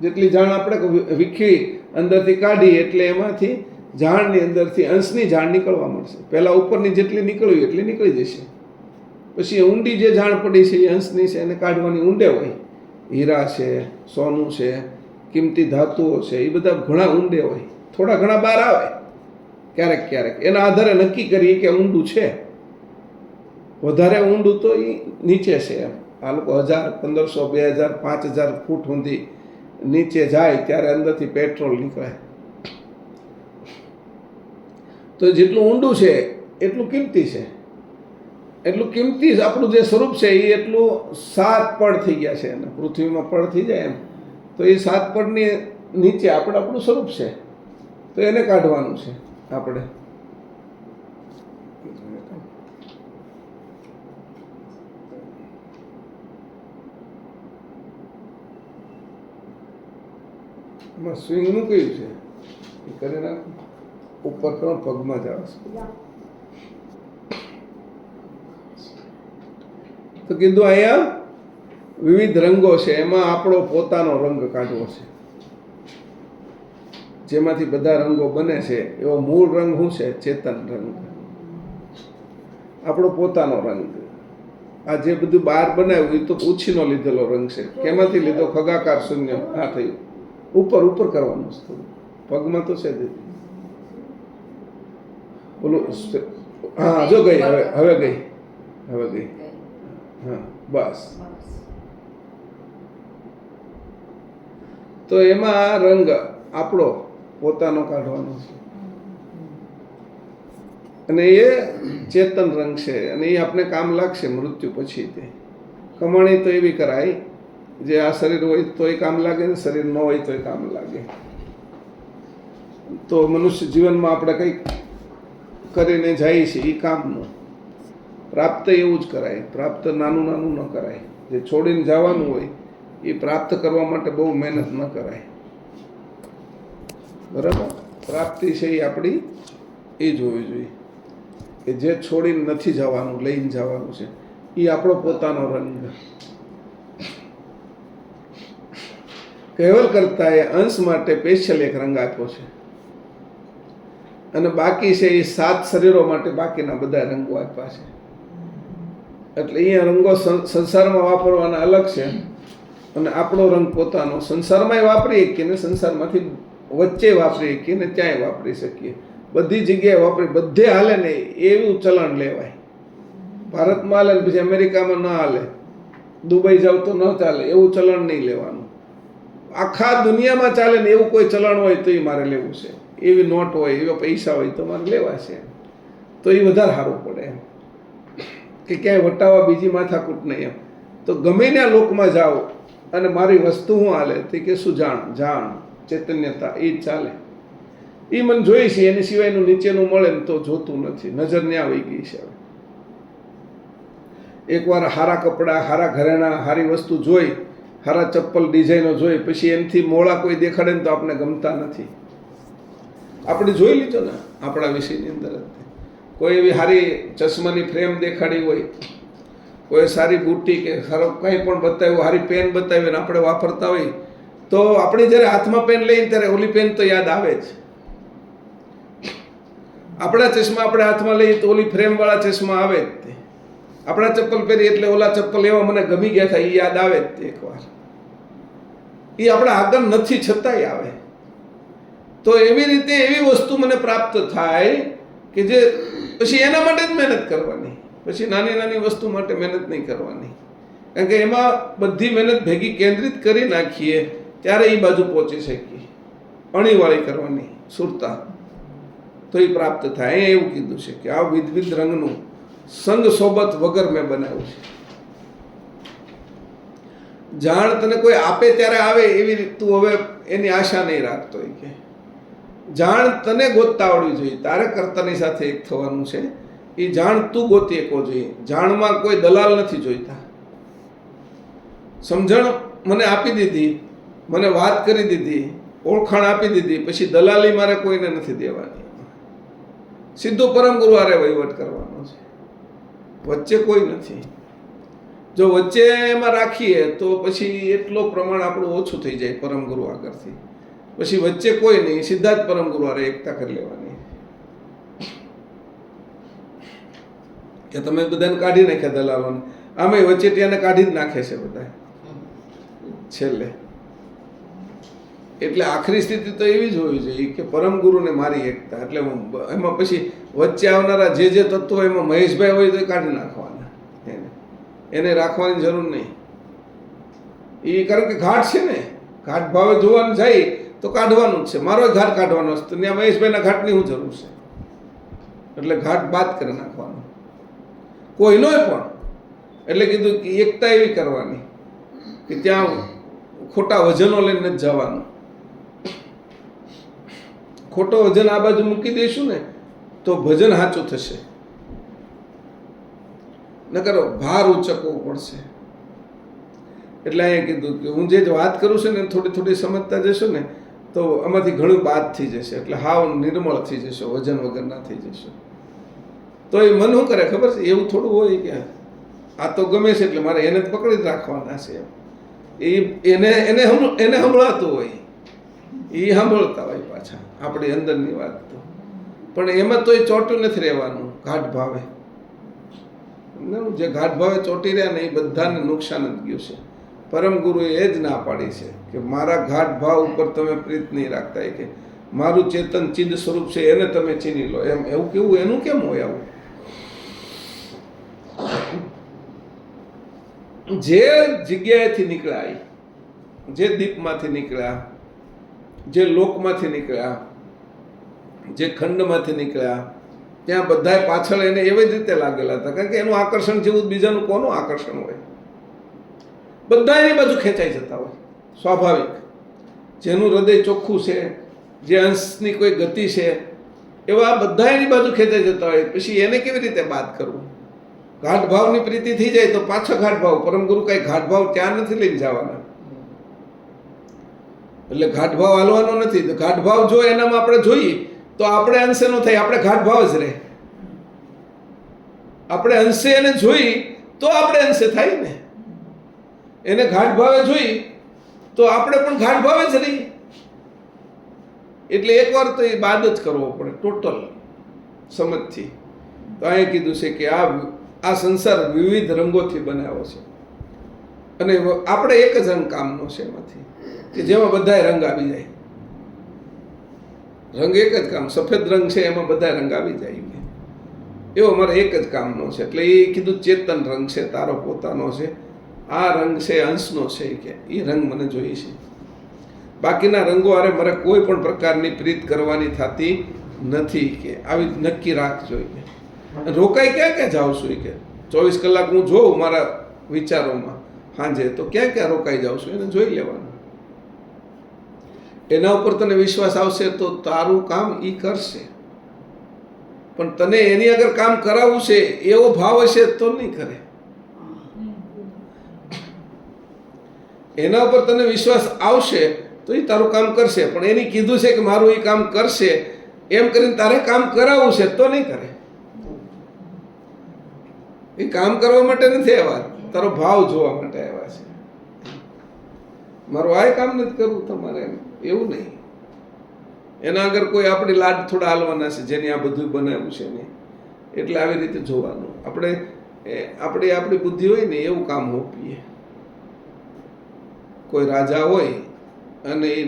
જેટલી જાણ આપણે વિખી અંદરથી કાઢી એટલે એમાંથી જાણની અંદરથી અંશની જાણ નીકળવા મળશે. પહેલાં ઉપરની જેટલી નીકળવી એટલી નીકળી જશે. પછી ઊંડી જે જાણ પડી છે એ અંશની છે, એને કાઢવાની ઊંડે હોય. હીરા છે, સોનું છે, કિંમતી ધાતુઓ છે, એ બધા ઘણા ઊંડે હોય. થોડા ઘણા બહાર આવે ક્યારેક ક્યારેક, એના આધારે નક્કી કરીએ કે ઊંડું છે. વધારે ઊંડું તો એ નીચે છે એમ. આ લોકો 1000, 1500, 2000, 5000 ફૂટ સુધી નીચે જાય ત્યારે અંદરથી પેટ્રોલ નીકળે. તો જેટલું ઊંડું છે એટલું કિંમતી છે. એટલું કિંમતી આપણું જે સ્વરૂપ છે એ એટલું 7 પડ થઈ ગયા છે. અને પૃથ્વીમાં પડ થઈ જાય એમ તો એ 7 પડની નીચે આપણું સ્વરૂપ છે. તો એને કાઢવાનું છે આપણે. સ્વિંગનું કયું છે એ કરી નાખો. ઉપર કરો, પગમાં જાવ. તો કીધું અહીંયા વિવિધ રંગો છે, એમાં આપણો પોતાનો રંગ કાઢવો છે. જેમાંથી બધા રંગો બને છે એવો મૂળ રંગ શું છે? ચેતન રંગ, આપણો પોતાનો રંગ. આ જે બધું બહાર બનાવ્યું એ તો ઉછીનો લીધેલો રંગ છે. કેમાંથી લીધો? ખગાકાર શૂન્ય. હા થયું. ઉપર કરવાનું છે થોડું. પગમાં તો છે જ. બોલું હા જો ગઈ, હવે ગઈ. હા બસ. તો એમાં રંગ આપણો પોતાનો કાઢવાનો છે. અને એ ચેતન રંગ છે અને એ આપણે કામ લાગશે મૃત્યુ પછી. તે કમાણી તો એવી કરાય જે આ શરીર હોય તોય કામ લાગે ને શરીર ન હોય તોય કામ લાગે. તો મનુષ્ય જીવનમાં આપણે કંઈક કરીને જાય છે એ કામનું. પ્રાપ્ત એવું જ કરાય, પ્રાપ્ત નાનું નાનું ન કરાય. જે છોડીને જવાનું હોય એ પ્રાપ્ત કરવા માટે બહુ મહેનત ન કરાય. બરાબર? પ્રાપ્તિ છે એ આપણી એ જોવી જોઈએ કે જે છોડીને નથી જવાનું, લઈને જવાનું છે એ આપણો પોતાનો રંગ. કહેવલ કરતા એ અંશ માટે સ્પેશિયલ એક રંગ આપ્યો છે અને બાકી છે એ 7 શરીરો માટે બાકીના બધા રંગો આપ્યા છે. એટલે અહીંયા રંગો સંસારમાં વાપરવાના અલગ છે અને આપણો રંગ પોતાનો સંસારમાં વાપરી શકીએ ને સંસારમાંથી વચ્ચે વાપરી શકીએ ને ત્યાંય વાપરી શકીએ. બધી જગ્યાએ વાપરી, બધે હાલે ને એવું ચલણ લેવાય. ભારતમાં હાલે ને પછી અમેરિકામાં ન હાલે, દુબઈ જાવ તો ન ચાલે, એવું ચલણ નહીં લેવાનું. આખા દુનિયામાં ચાલે ને એવું કોઈ ચલણ હોય તો એ મારે લેવું છે, એવી નોટ હોય, એવા પૈસા હોય તો મારે લેવા છે. તો એ વધારે સારું પડે એમ કે ક્યાંય વટાવા બીજી માથાકૂટ નહીં એમ. તો ગમે ત્યાં લોકમાં જાઓ અને મારી વસ્તુ શું હાલે તે કે શું જાણ ચૈતન્યતા એ જ ચાલે. એ મને જોઈ છે, એની સિવાયનું નીચેનું મળે ને તો જોતું નથી, નજર ન્યા આવી ગઈ છે. હવે એકવાર સારા કપડાં, સારા ઘરેણાં, સારી વસ્તુ જોઈ, સારા ચપ્પલ ડિઝાઇનો જોઈ, પછી એનાથી મોળા કોઈ દેખાડે ને તો આપણે ગમતા નથી. આપણે જોઈ લીધો ને આપણા વિષયની અંદર જ. કોઈ એવી સારી ચશ્માની ફ્રેમ દેખાડી હોય, કોઈ સારી બુટ્ટી કે સારો કંઈ પણ બતાવ્યું, સારી પેન બતાવી ને આપણે વાપરતા હોય તો આપણે જ્યારે હાથમાં પેન લઈને ત્યારે ઓલી પેન તો યાદ આવે જ. આપણા ચશ્મા આપણે હાથમાં લઈએ તો ઓલી ફ્રેમવાળા ચશ્મા આવે જ. તે આપણા ચપ્પલ પહેરી એટલે ઓલા ચપ્પલ એવા મને ગમી ગયા હતા એ યાદ આવે જ. તે એકવાર એ આપણા આગળ નથી છતાંય આવે. તો એવી રીતે એવી વસ્તુ મને પ્રાપ્ત થાય કે જે પછી એના માટે જ મહેનત કરવાની, પછી નાની નાની વસ્તુ માટે મહેનત નહીં કરવાની. કારણ કે એમાં બધી મહેનત ભેગી કેન્દ્રિત કરી નાખીએ ત્યારે એ બાજુ પહોંચી શકીએ. અણીવાળી કરવાની સુરતા તો એ પ્રાપ્ત થાય. અહીંયા એવું કીધું છે કે આ વિવિધ રંગનું સંગ સોબત વગર મેં બનાવ્યું છે. જાણ તને કોઈ આપે ત્યારે આવે એવી રીતે તું હવે એની આશા નહીં રાખતો. એ કે જાણ તને ગોતતા આવડવી જોઈએ, તારે કર્તાની સાથે એક થવાનું છે. એ જાણ તું ગોતી શકો જોઈએ. જાણમાં કોઈ દલાલ નથી જોઈતા. સમજણ મને આપી દીધી, મને વાત કરી દીધી, ઓળખાણ આપી દીધી, પછી દલાલી મારે કોઈને નથી દેવાની. સીધો પરમ ગુરુ હારે વહીવટ કરવાનો છે, વચ્ચે કોઈ નથી. જો વચ્ચે એમાં રાખીએ તો પછી એટલો પ્રમાણ આપણું ઓછું થઈ જાય પરમ ગુરુ આગળથી. પછી વચ્ચે કોઈ નહીં, સીધા જ પરમ ગુરુ હારે એકતા કરી લેવાની. કે તમે બધાને કાઢી નાખ્યા દલાલોને, આમે વચેટિયાને કાઢી જ નાખે છે બધા છેલ્લે. એટલે આખરી સ્થિતિ તો એવી જ હોવી જોઈએ કે પરમ ગુરુને મારી એકતા. એટલે એમાં પછી વચ્ચે આવનારા જે જે તત્વો એમાં મહેશભાઈ હોય તો કાઢી નાખવાના, એને રાખવાની જરૂર નહીં. એ કારણ કે ઘાટ છે ને, ઘાટ ભાવે જોવાનું જાય તો કાઢવાનું જ છે. મારો ઘાટ કાઢવાનો છે તો ત્યાં મહેશભાઈના ઘાટની શું જરૂર છે? એટલે ઘાટ બાદ કરી નાખવાનો કોઈનો પણ. એટલે કીધું કે એકતા એવી કરવાની કે ત્યાં ખોટા વજનો લઈને જ જવાનું. ખોટો વજન આ બાજુ મૂકી દઈશું ને તો ભજન સાચું થશે, નકર ભાર ઉચકવો પડશે. એટલે અહીંયા કીધું કે હું જે વાત કરું છું ને થોડી થોડી સમજતા જશો ને તો આમાંથી ઘણું બાદ થઈ જશે. એટલે હાવ નિર્મળ થઈ જશો, વજન વગરના થઈ જશો. તો એ મન શું કરે ખબર છે? એવું થોડું હોય કે આ તો ગમે છે એટલે મારે એને જ પકડી જ રાખવાના છે. એને સંભળાતું હોય, એ સાંભળતા હોય પાછા આપણી અંદરની વાત. તો પણ એમાં તો એ ચોટ્યું નથી રહેવાનું. ઘાટ ભાવે જે ઘાટ ભાવે ચોટી રહ્યા ને એ બધાને નુકસાન જ ગયું છે. પરમ ગુરુએ એ જ ના પાડી છે કે મારા ઘાટ ભાવ ઉપર તમે પ્રીત નહીં રાખતા. કે મારું ચેતન ચિદ સ્વરૂપ છે એને તમે ચીની લો. એમ એવું કેવું? એનું કેમ હોય આવું? જે જગ્યાએથી નીકળ્યા, જે દીપમાંથી નીકળ્યા, જે લોકમાંથી નીકળ્યા, જે ખંડમાંથી નીકળ્યા, ત્યાં બધાય પાછળ એને એવી જ રીતે લાગેલા હતા, કારણ કે એનું આકર્ષણ જેવું બીજાનું કોનું આકર્ષણ હોય, બધા એની બાજુ ખેંચાઈ જતા હોય સ્વાભાવિક. જેનું હૃદય ચોખ્ખું છે, જે અંશની કોઈ ગતિ છે, એવા બધા એની બાજુ ખેંચાઈ જતા હોય. પછી એને કેવી રીતે બાદ કરવું? ઘાટ ભાવની પ્રીતિ થઈ જાય તો પાછો ઘાટ ભાવ. પરમ ગુરુ કઈ ઘાટ ભાવ ત્યાં નથી લઈને જવાના, એટલે ઘાટ ભાવ હાલવાનો નથી. તો ઘાટ ભાવ જો એનામાં આપણે જોઈએ તો આપણે અંશે નો થાય, આપણે ઘાટ ભાવ જ રહે. આપણે અંશે એને જોઈ તો આપણે અંશે થાય ને, એને ઘાટ ભાવે જોઈ તો આપણે પણ ઘાટ ભાવે જ રહીએ. એટલે એકવાર તો એ બાદ જ કરવો પડે ટોટલ સમજથી. તો અહીંયા કીધું છે કે આ સંસાર વિવિધ રંગોથી બનાવ્યો છે, અને આપણે એક જ રંગ કામનો છે એમાંથી, કે જેમાં બધાય રંગ આવી જાય. રંગ એક જ કામ, સફેદ રંગ છે એમાં બધા રંગ આવી જાય, એવો અમારે એક જ કામનો છે. એટલે એ કીધું ચેતન રંગ છે, તારો પોતાનો છે. આ રંગ છે અંશનો છે, કે એ રંગ મને જોઈએ છે. બાકીના રંગો અરે મારે કોઈ પણ પ્રકારની પ્રીત કરવાની થતી નથી, કે આવી નક્કી રાખજો. રોકાઈ ક્યાં ક્યાં જાઉં છું કે 24 કલાક હું જોઉં મારા વિચારોમાં સાંજે, તો ક્યાં ક્યાં રોકાઈ જાઉં છું એને જોઈ લેવાનું. એના ઉપર તને વિશ્વાસ આવશે તો તારું કામ ઈ કરશે. પણ તને એની આગળ કામ કરાવવું છે એવો ભાવ હશે તો નહીં કરે. એના ઉપર તને વિશ્વાસ આવશે તો એ તારું કામ કરશે, પણ એની કીધું છે કે મારું એ કામ કરશે એમ કરીને તારે કામ કરાવવું છે તો નહીં કરે. એ કામ કરવા માટે નથી આવ્યા, તારો ભાવ જોવા માટે આવ્યા છે. મારું આ કામ નથી કરવું તમારે, એવું નહીં. એના આગળ કોઈ આપણી લાડ થોડા હાલવાના છે, જેની આ બધું બનાવ્યું છે ને, એટલે આવી રીતે જોવાનું. આપણી બુદ્ધિ હોય ને એવું કામ હોપીએ. કોઈ રાજા હોય અને એ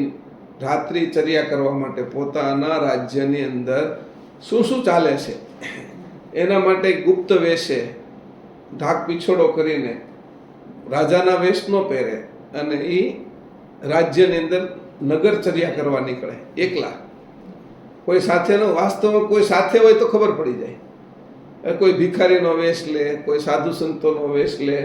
રાત્રિ ચર્યા કરવા માટે પોતાના રાજ્યની અંદર શું શું ચાલે છે એના માટે ગુપ્ત વેશે ઢાક પીછોડો કરીને રાજાના વેશ ન પહેરે અને એ રાજ્યની અંદર નગરચર્યા કરવા નીકળે એકલા. કોઈ સાથેનો, વાસ્તવમાં કોઈ સાથે હોય તો ખબર પડી જાય. કોઈ ભિખારીનો વેશ લે, કોઈ સાધુ સંતોનો વેશ લે,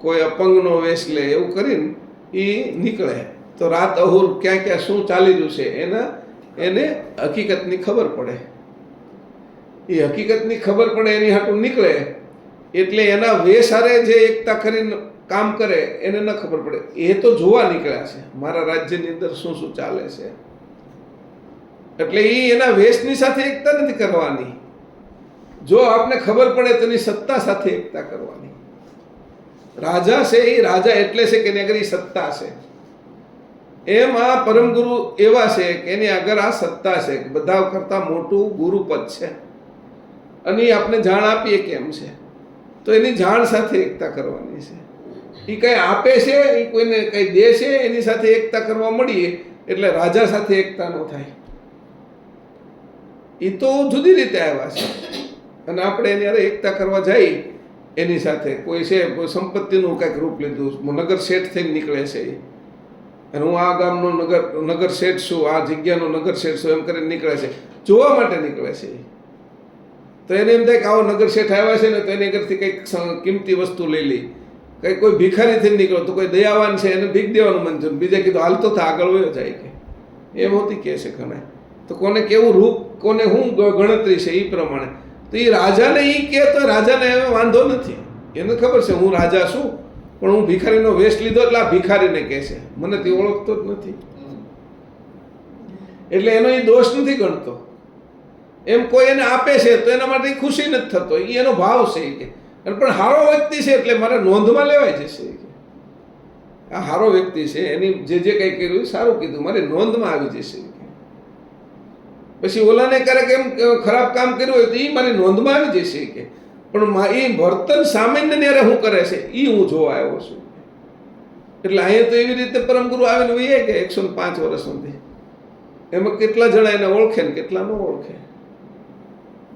કોઈ અપંગનો વેશ લે, એવું કરીને એ નીકળે. તો રાત અહુર ક્યાં ક્યાં શું ચાલી રહ્યું છે એને હકીકતની ખબર પડે. એ હકીકતની ખબર પડે એની હાટું નીકળે, એટલે એના વેશ હારે જે એકતા કરીને કામ કરે એને ન ખબર પડે. એ તો જોવા નીકળ્યા છે મારા રાજ્યની અંદર શું શું ચાલે છે, એટલે એ એના વેશની સાથે એકતા નથી કરવાની. જો આપને ખબર પડે તો એની સત્તા સાથે એકતા કરવાની. રાજા છે એ રાજા એટલે છે કે એની આગળ એ સત્તા છે. એમ આ પરમ ગુરુ એવા છે કે એની આગળ આ સત્તા છે, બધા કરતા મોટું ગુરુપદ છે, અને એ આપણે જાણ આપીએ કેમ છે, તો એની જાણ સાથે એકતા કરવાની છે. એ કઈ આપે છે, એ કોઈને કઈ દે છે, એની સાથે એકતા કરવા મળીએ એટલે રાજા સાથે એકતા ન થાય. એ તો જુદી રીતે આવ્યા છે, અને આપણે એની હારે એકતા કરવા જઈ એની સાથે કોઈ છે, કોઈ સંપત્તિનું કંઈક રૂપ લીધું, નગર શેઠ થઈને નીકળે છે, અને હું આ ગામનો નગર શેઠ છું, આ જગ્યાનો નગર શેઠ છું, એમ કરીને નીકળે છે, જોવા માટે નીકળે છે. તો એને એમ થાય કે આવો નગર શેઠ આવ્યા છે ને, તો એની આગળથી કંઈક કિંમતી વસ્તુ લઈ લી. કંઈ કોઈ ભિખારી થઈને નીકળો તો કોઈ દયાવાન છે એને ભીખ દેવાનું મન થયું, બીજે કીધું હાલ તો આગળ વયો જાય, કે એમ હોતી કહે છે ઘણા. તો કોને કેવું રૂપ, કોને શું ગણતરી છે એ પ્રમાણે. તો એ રાજાને એ કહે તો રાજાને હવે વાંધો નથી, એને ખબર છે હું રાજા છું, પણ હું ભિખારીનો વેશ લીધો એટલે આ ભિખારીને કહે છે, મને તે ઓળખતો જ નથી, એટલે એનો એ દોષ નથી ગણતો. એમ કોઈ એને આપે છે તો એના માટે ખુશી નથી થતો, એ એનો ભાવ છે કે, પણ હારો વ્યક્તિ છે એટલે મારે નોંધમાં લેવાય જશે કે આ હારો વ્યક્તિ છે, એની જે કંઈ કર્યું સારું કીધું, મારી નોંધમાં આવી જશે. પછી ઓલાને ક્યારેક એમ ખરાબ કામ કર્યું હોય તો એ મારી નોંધમાં આવી જશે કે, પણ એ વર્તન સામાન્ય ને હું કરે છે એ હું જોવા આવ્યો છું. એટલે અહીંયા તો એવી રીતે પરમ ગુરુ આવીને વહી કે 105 વર્ષ સુધી એમાં કેટલા જણા એને ઓળખે ને કેટલા ન ઓળખે.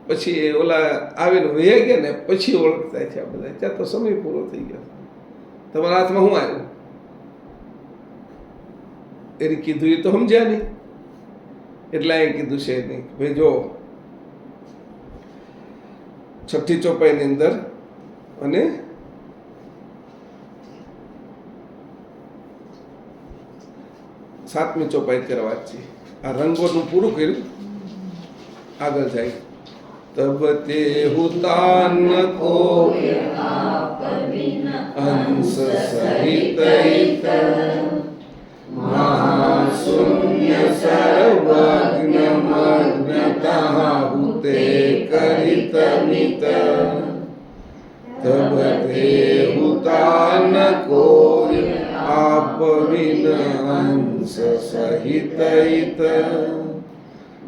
પછી ઓલા આવીને વહી ગયા ને પછી ઓળખતા થયા બધા. ત્યાં તો સમય પૂરો થઈ ગયો. તમારા હાથમાં શું આવ્યું એને કીધું એ તો સમજ્યા નહીં, એટલે અહીં કીધું છે નહીં ભાઈ, જો છઠ્ઠી ચોપાઈની અંદર અને સાતમી ચોપાઈ અત્યારે વાંચી. આ રંગોનું પૂરું કર્યું, આગળ જાય. તબ તે હુતાન કો અંશ સહિત મહાશૂન્ય સર્વજ્ઞ મગ્નતા હુતે કરિત મિત. તબ તે હુતાન કોઈ આપ વિન અંશ સહિત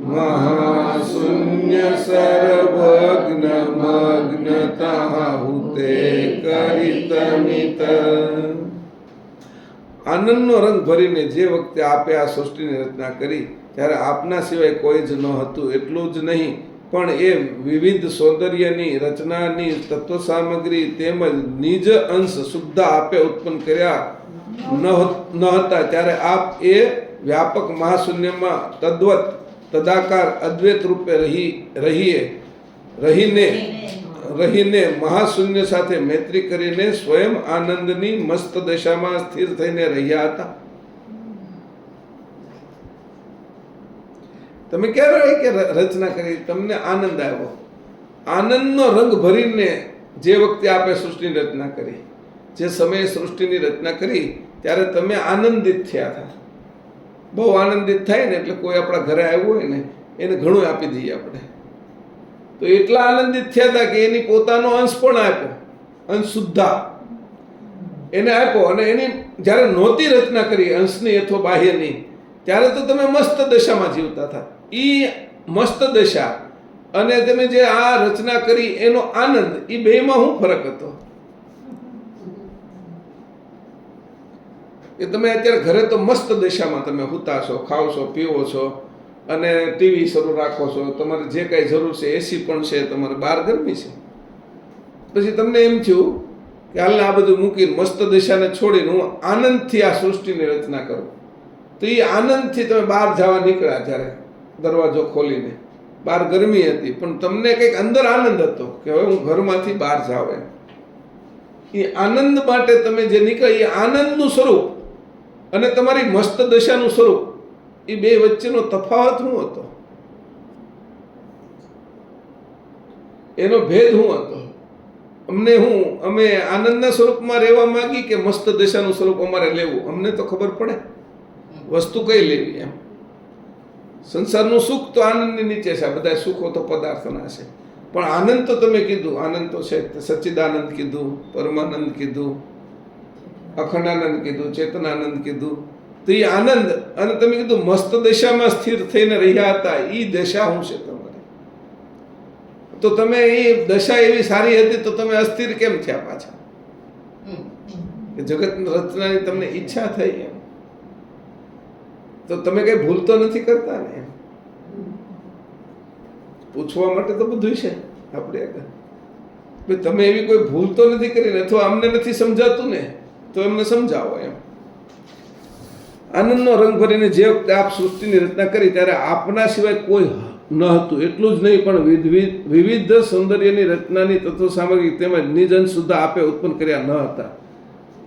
મહાશૂન્ય સર્વજ્ઞ મગ્નતા હુતે કરિત મિત. આનંદનો રંગ ભરીને જે વખતે આપે આ સૃષ્ટિની રચના કરી ત્યારે આપના સિવાય કોઈ જ ન હતું. એટલું જ નહીં પણ એ વિવિધ સૌંદર્યની રચનાની તત્વ સામગ્રી તેમજ નિજ અંશ શુદ્ધ આપે ઉત્પન્ન કર્યા ન હતા. ત્યારે આપ એ વ્યાપક મહાશૂન્યમાં તદ્વત તદાકાર અદ્વૈત રૂપે રહીને મહાશૂન્ય સાથે મૈત્રી કરીને સ્વયં આનંદની મસ્ત દશામાં સ્થિર થઈને રહ્યા હતા. તમે ક્યારે કે રચના કરી, તમને આનંદ આવ્યો, આનંદનો રંગ ભરીને જે વખતે આપે સૃષ્ટિની રચના કરી, જે સમયે સૃષ્ટિની રચના કરી ત્યારે તમે આનંદિત થયા હતા. બહુ આનંદિત થાય ને એટલે કોઈ આપણા ઘરે આવ્યું હોય ને એને ઘણું આપી દઈએ આપણે. તો એટલા આનંદિત થયા હતા કે એની પોતાનો અંશ પણ આપ્યો, અંશ શુદ્ધા એને આપ્યો. અને એની જ્યારે નહોતી રચના કરી અંશની અથવા બાહ્યની, ત્યારે તો તમે મસ્ત દશામાં જીવતા હતા. એ મસ્ત દશા અને તમે જે આ રચના કરી એનો આનંદ, એ બેમાં શું ફરક હતો? કે તમે અત્યારે ઘરે તો મસ્ત દશામાં તમે સૂતા છો, ખાઓ છો, પીવો છો અને ટીવી શરૂ રાખો છો, તમારે જે કાંઈ જરૂર છે, એસી પણ છે, તમારે બહાર ગરમી છે. પછી તમને એમ થયું કે હાલને આ બધું મૂકીને મસ્ત દશાને છોડીને હું આનંદથી આ સૃષ્ટિની રચના કરું. તો એ આનંદથી તમે બહાર જવા નીકળ્યા. જ્યારે દરવાજો ખોલીને બહાર ગરમી હતી પણ તમને કંઈક અંદર આનંદ હતો કે હવે હું ઘરમાંથી બહાર જાઉં એમ. એ આનંદ માટે તમે જે નીકળ્યા, એ આનંદનું સ્વરૂપ અને તમારી મસ્ત દશાનું સ્વરૂપ, એ બે વચ્ચેનો તફાવત શું હતો? એનો ભેદ શું હતો? અમે આનંદના સ્વરૂપમાં રહેવા માંગી કે મસ્ત દશાનું સ્વરૂપ અમારે લેવું? અમને તો ખબર પડે વસ્તુ કઈ લેવી એમ. સંસારનું સુખ તો આનંદની નીચે છે, બધા સુખો તો પદાર્થના છે, પણ આનંદ તો તમે કીધું, આનંદ તો છે. સચ્ચિદાનંદ કીધું, પરમાનંદ કીધું, અખંડાનંદ કીધું, ચેતનાનંદ કીધું. તો એ આનંદ અને તમે કીધું મસ્ત દશામાં સ્થિર થઈને રહ્યા હતા, એ દશા શું છે તમારી? તો તમે એ દશા એવી સારી હતી તો તમે અસ્થિર કેમ થયા પાછા? કે જગત રચનાની તમને ઈચ્છા થઈ એમ, તો તમે કઈ ભૂલ તો નથી કરતા ને એમ. પૂછવા માટે તો બધું છે આપણે આગળ. તમે એવી કોઈ ભૂલ તો નથી કરી ને, અથવા અમને નથી સમજાતું ને તો એમને સમજાવો એમ. આનંદનો રંગ ભરીને જે વખતે આપ સૃષ્ટિની રચના કરી ત્યારે આપના સિવાય કોઈ ન હતું. એટલું જ નહીં પણ વિવિધ સૌંદર્યની રચનાની તત્વ સામગ્રી તેમજ નિજ અંશ સુદ્ધા આપે ઉત્પન્ન કર્યા ન હતા.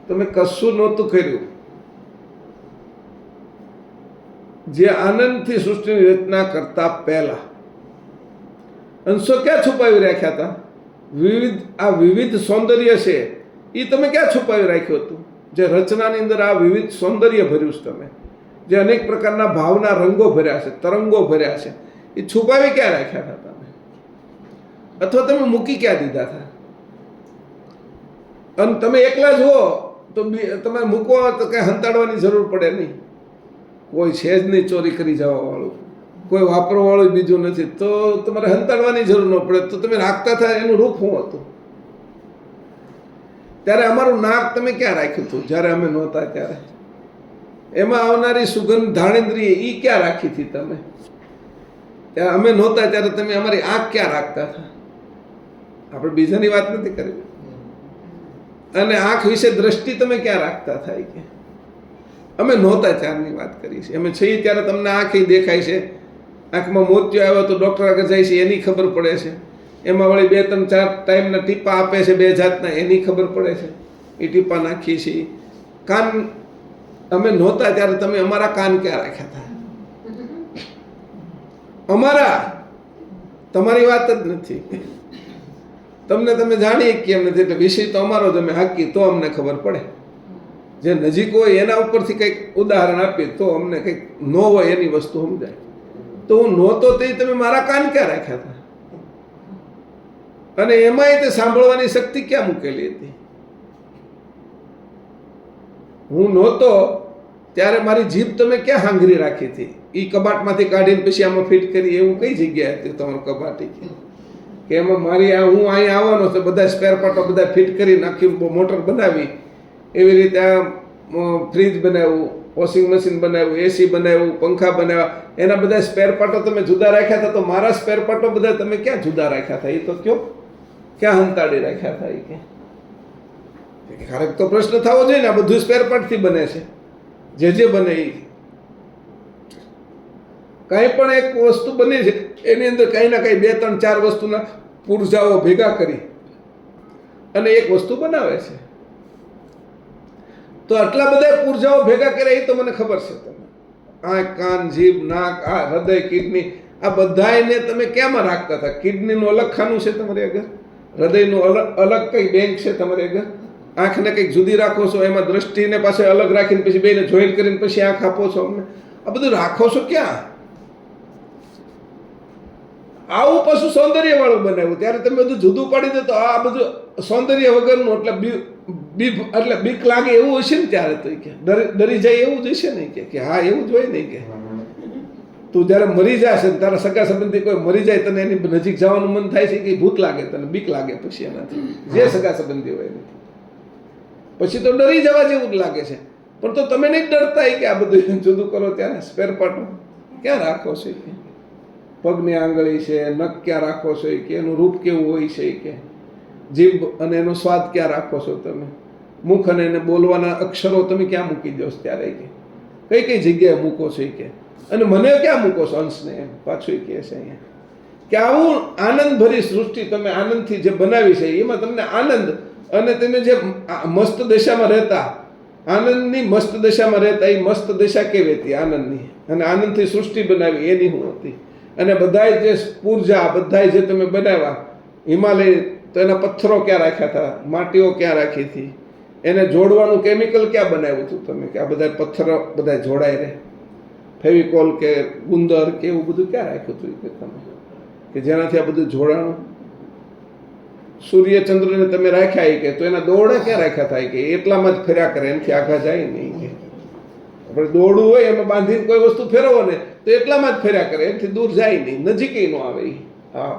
તમે કશું નહોતું કર્યું. જે આનંદથી સૃષ્ટિની રચના કરતા પહેલા અંશો ક્યાં છુપાવી રાખ્યા હતા? વિવિધ સૌંદર્ય છે એ તમે ક્યાં છુપાવી રાખ્યું હતું? જે રચનાની અંદર આ વિવિધ સૌંદર્ય ભર્યું છે, તમે જે અનેક પ્રકારના ભાવના રંગો ભર્યા છે, તરંગો ભર્યા છે, એ છુપાવી ક્યાં રાખ્યા હતા તમે? અથવા તમે મૂકી ક્યાં દીધા હતા? અને તમે એકલા જ હો તો તમે મૂકવા તો કઈ હંતાડવાની જરૂર પડે નહીં. કોઈ છે જ નહીં ચોરી કરી જવા વાળું, કોઈ વાપરવા વાળું બીજું નથી, તો તમારે હંતાડવાની જરૂર ન પડે. તો તમે રાખતા હતા એનું રૂપ શું હતું? ત્યારે અમારું નાક તમે ક્યાં રાખ્યું હતું જ્યારે અમે નહોતા ત્યારે? એમાં આવનારી સુગંધ ધાણેન્દ્રિય એ ક્યાં રાખી હતી તમે? ત્યારે અમે નહોતા ત્યારે તમે અમારી આંખ ક્યાં રાખતા હતા? આપણે બીજાની વાત નથી કરવી. અને આંખ વિશે દ્રષ્ટિ તમે ક્યાં રાખતા હતા? કે અમે નહોતા ત્યારની વાત કરી છે. અમે છીએ ત્યારે તમને આંખ દેખાય છે, આંખમાં મોતિયો આવ્યો તો ડૉક્ટર આગળ જાય છે એની ખબર પડે છે. એમાં વળી 2 3 4 ટાઈમના ટીપા આપે છે 2 જાતના, એની ખબર પડે છે. એ ટીપા નાખીએ છીએ. કાન અમે નહોતા ત્યારે તમે અમારા કાન ક્યાં રાખ્યા હતા? અમારા, તમારી વાત જ નથી. તમે જાણીએ કેમ નથી, એટલે વિષય તો અમારો જ અમે હાકી તો અમને ખબર પડે. જે નજીક હોય એના ઉપરથી કંઈક ઉદાહરણ આપીએ તો અમને કંઈક ન હોય એની વસ્તુ સમજાય. તો હું નહોતો તે તમે મારા કાન ક્યાં રાખ્યા હતા? અને એમાંય તે સાંભળવાની શક્તિ ક્યાં મૂકેલી હતી? હું નહોતો ત્યારે મારી જીભ તમે ક્યાં હાંગરી રાખી હતી? એ કબાટમાંથી કાઢીને પછી આમાં ફિટ કરી, એવું કઈ જગ્યાએ હતી તમારું કબાટ? કે એમાં મારી હું અહીંયા આવવાનો તો બધા સ્પેર પાર્ટો બધા ફિટ કરી નાખ્યું, મોટર બનાવી, એવી રીતે આ ફ્રીજ બનાવ્યું, વોશિંગ મશીન બનાવ્યું, એસી બનાવ્યું, પંખા બનાવ્યા, એના બધા સ્પેર પાર્ટો તમે જુદા રાખ્યા હતા. તો મારા સ્પેર પાર્ટો બધા તમે ક્યાં જુદા રાખ્યા હતા? એ તો કયો, ક્યાં હંતાડી રાખ્યા હતા? એ કે ખરેખર તો પ્રશ્ન થવો જોઈએ ને. આ બધું સ્પેર પાર્ટથી બને છે, જે બને એ. કાંઈ પણ એક વસ્તુ બની છે એની અંદર કાંઈ ના કાંઈ 2 3 4 વસ્તુના પુરજાઓ ભેગા કરી અને એક વસ્તુ બનાવે છે. તો આટલા બધા પુરજાઓ ભેગા કરે એ તો મને ખબર છે. તમે આંખ, કાન, જીભ, નાક, આ હૃદય, કિડની, આ બધાને તમે કેમાં રાખતા હતા? કિડનીનું અલગ ખાનું છે તમારી આગળ, હૃદયનું અલગ કંઈ બેંક છે તમારી આગળ, આંખને કંઈક જુદી રાખો છો, એમાં દ્રષ્ટિને પાસે અલગ રાખીને પછી બેને જોઈન્ટ કરીને પછી આંખ આપો છો અમને. આ બધું રાખો છો ક્યાં? આવું પાછું સૌંદર્ય વાળું બનાવ્યું ત્યારે તમે બધું જુદું પાડી દો તો આ બધું સૌંદર્ય વગરનું. એટલે બીક લાગે એવું હશે ને ત્યારે તો કે ડરી જાય એવું જ હશે ને કે હા એવું જ હોય નહીં કે તું જ્યારે મરી જશે ને તારા સગા સંબંધી કોઈ મરી જાય તને એની નજીક જવાનું મન થાય છે કે ભૂત લાગે તને, બીક લાગે પછી એનાથી, જે સગા સંબંધી હોય એનાથી પછી તો ડરી જવા જેવું જ લાગે છે. પણ તો તમે નહીં ડરતા કે આ બધું જુદું કરો ત્યારે સ્પેર પાર્ટો ક્યાં રાખો છો? કે પગની આંગળી છે, નખ ક્યાં રાખો છો? કે એનું રૂપ કેવું હોય છે? કે જીભ અને એનો સ્વાદ ક્યાં રાખો છો તમે? મુખ અને એને બોલવાના અક્ષરો તમે ક્યાં મૂકી દો ત્યારે? કે કઈ જગ્યાએ મૂકો છો? કે અને મને ક્યાં મૂકો છો? અંશને એમ પાછું કહે છે અહીંયા કે આવું આનંદભરી સૃષ્ટિ તમે આનંદથી જે બનાવી છે એમાં તમને આનંદ, અને તમે જે મસ્ત દશામાં રહેતા, આનંદની મસ્ત દશામાં રહેતા, એ મસ્ત દશા કેવી હતી? આનંદની. અને આનંદથી સૃષ્ટિ બનાવી એની હું હતી. અને બધાય જે પૂર્જા બધાય જે તમે બનાવ્યા, હિમાલય તો એના પથ્થરો ક્યાં રાખ્યા હતા? માટીઓ ક્યાં રાખી હતી? એને જોડવાનું કેમિકલ ક્યાં બનાવ્યું હતું તમે કે આ બધા પથ્થરો બધા જોડાઈ રહે? ફેવિકોલ કે ગુંદર કે એવું બધું ક્યાં રાખ્યું હતું કે તમે કે જેનાથી આ બધું જોડાણું? સૂર્યચંદ્રને તમે રાખ્યા કે તો એના દોરડા ક્યાં રાખ્યા થાય? કે એટલામાં જ ફર્યા કરે, એનાથી આગળ જાય નહીં. કે આપણે દોરડું હોય એમાં બાંધીને કોઈ વસ્તુ ફેરવો ને તો એટલામાં જ ફર્યા કરે, એનાથી દૂર જાય નહીં, નજીક ન આવે. હા,